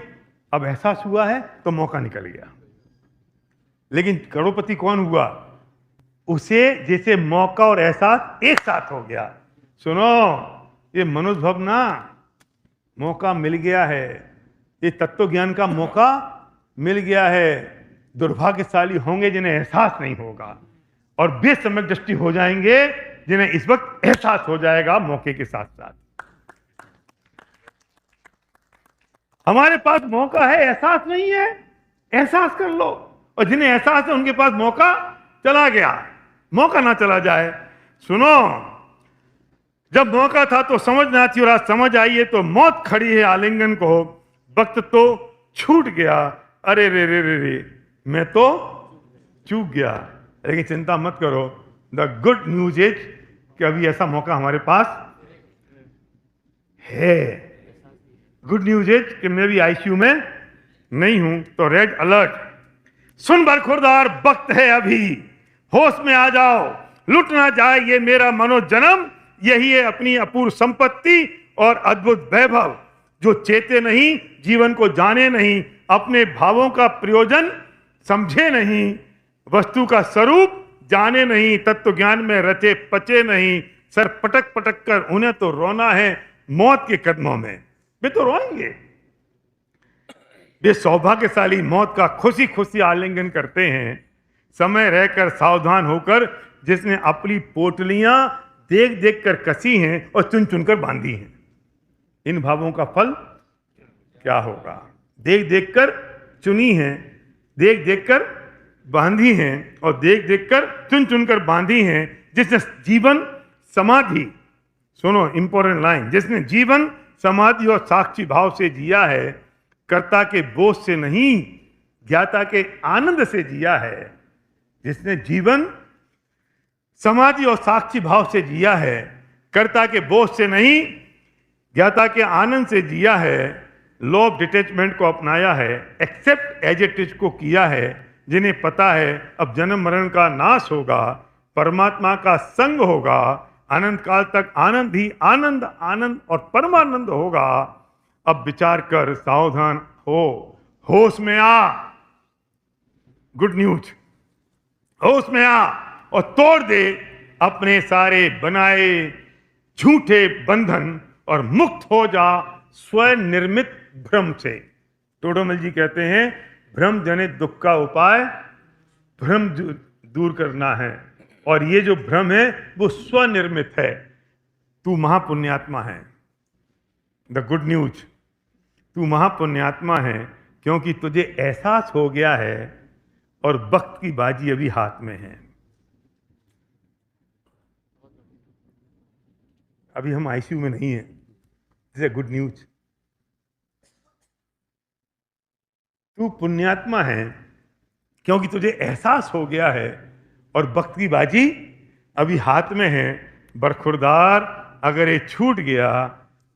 अब एहसास हुआ है तो मौका निकल गया। लेकिन करोड़पति कौन हुआ? उसे जैसे मौका और एहसास एक साथ हो गया। सुनो, ये मनुष्य भव ना, मौका मिल गया है, ये तत्व ज्ञान का मौका मिल गया है। दुर्भाग्यशाली होंगे जिन्हें एहसास नहीं होगा, और बेसम्यक दृष्टि हो जाएंगे जिन्हें इस वक्त एहसास हो जाएगा मौके के साथ साथ। हमारे पास मौका है, एहसास नहीं है। एहसास कर लो, और जिन्हें एहसास है उनके पास मौका चला गया। मौका ना चला जाए। सुनो, जब मौका था तो समझना थी, और आज समझ आई है तो मौत खड़ी है आलिंगन को। वक्त तो छूट गया, अरे रे रे रे रे, मैं तो चूक गया। लेकिन चिंता मत करो, द गुड न्यूज इज कि अभी ऐसा मौका हमारे पास है। गुड न्यूज है कि मैं भी आईसीयू में नहीं हूं। तो रेड अलर्ट, सुन बरखुरदार, वक्त है अभी, होश में आ जाओ, लुट ना जाए ये मेरा मनोजन्म, यही है अपनी अपूर्व संपत्ति और अद्भुत वैभव। जो चेते नहीं, जीवन को जाने नहीं, अपने भावों का प्रयोजन समझे नहीं, वस्तु का स्वरूप जाने नहीं, तत्व ज्ञान में रचे पचे नहीं, सर पटक पटक कर उन्हें तो रोना है मौत के कदमों में। वे तो रोएंगे, वे सौभाग्यशाली मौत का खुशी खुशी आलिंगन करते हैं, समय रहकर सावधान होकर, जिसने अपनी पोटलियां देख देख कर कसी हैं और चुन चुनकर बांधी हैं। इन भावों का फल क्या होगा? देख देख कर चुनी हैं, देख देख कर बांधी हैं और देख देख कर चुन चुनकर बांधी हैं। जिसने जीवन समाधि, सुनो इंपॉर्टेंट लाइन, जिसने जीवन समाधि और साक्षी भाव से जिया है, कर्ता के बोझ से नहीं, ज्ञाता के आनंद से जिया है। जिसने जीवन समाधि और साक्षी भाव से जिया है, कर्ता के बोझ से नहीं, ज्ञाता के आनंद से जिया है, लॉ ऑफ डिटैचमेंट को अपनाया है, एक्सेप्ट एज इट इज को किया है, जिन्हें पता है अब जन्म मरण का नाश होगा, परमात्मा का संग होगा, अनंत काल तक आनंद ही आनंद, आनंद और परमानंद होगा। अब विचार कर सावधान हो, होश में आ। गुड न्यूज, होश में आ और तोड़ दे अपने सारे बनाए झूठे बंधन और मुक्त हो जा स्वयं निर्मित भ्रम से। टोडोमल जी कहते हैं, भ्रम जनित दुख का उपाय भ्रम दूर करना है, और ये जो भ्रम है वो स्वनिर्मित है। तू महापुण्यात्मा है। द गुड न्यूज, तू महापुण्यात्मा है क्योंकि तुझे एहसास हो गया है और वक्त की बाजी अभी हाथ में है। अभी हम आईसीयू में नहीं है, दिस इज गुड न्यूज। तू पुण्यात्मा है क्योंकि तुझे एहसास हो गया है और वक्त की बाजी अभी हाथ में है। बरखुरदार, अगर ये छूट गया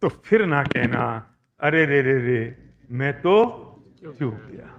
तो फिर ना कहना, अरे रे रे रे मैं तो चूक गया।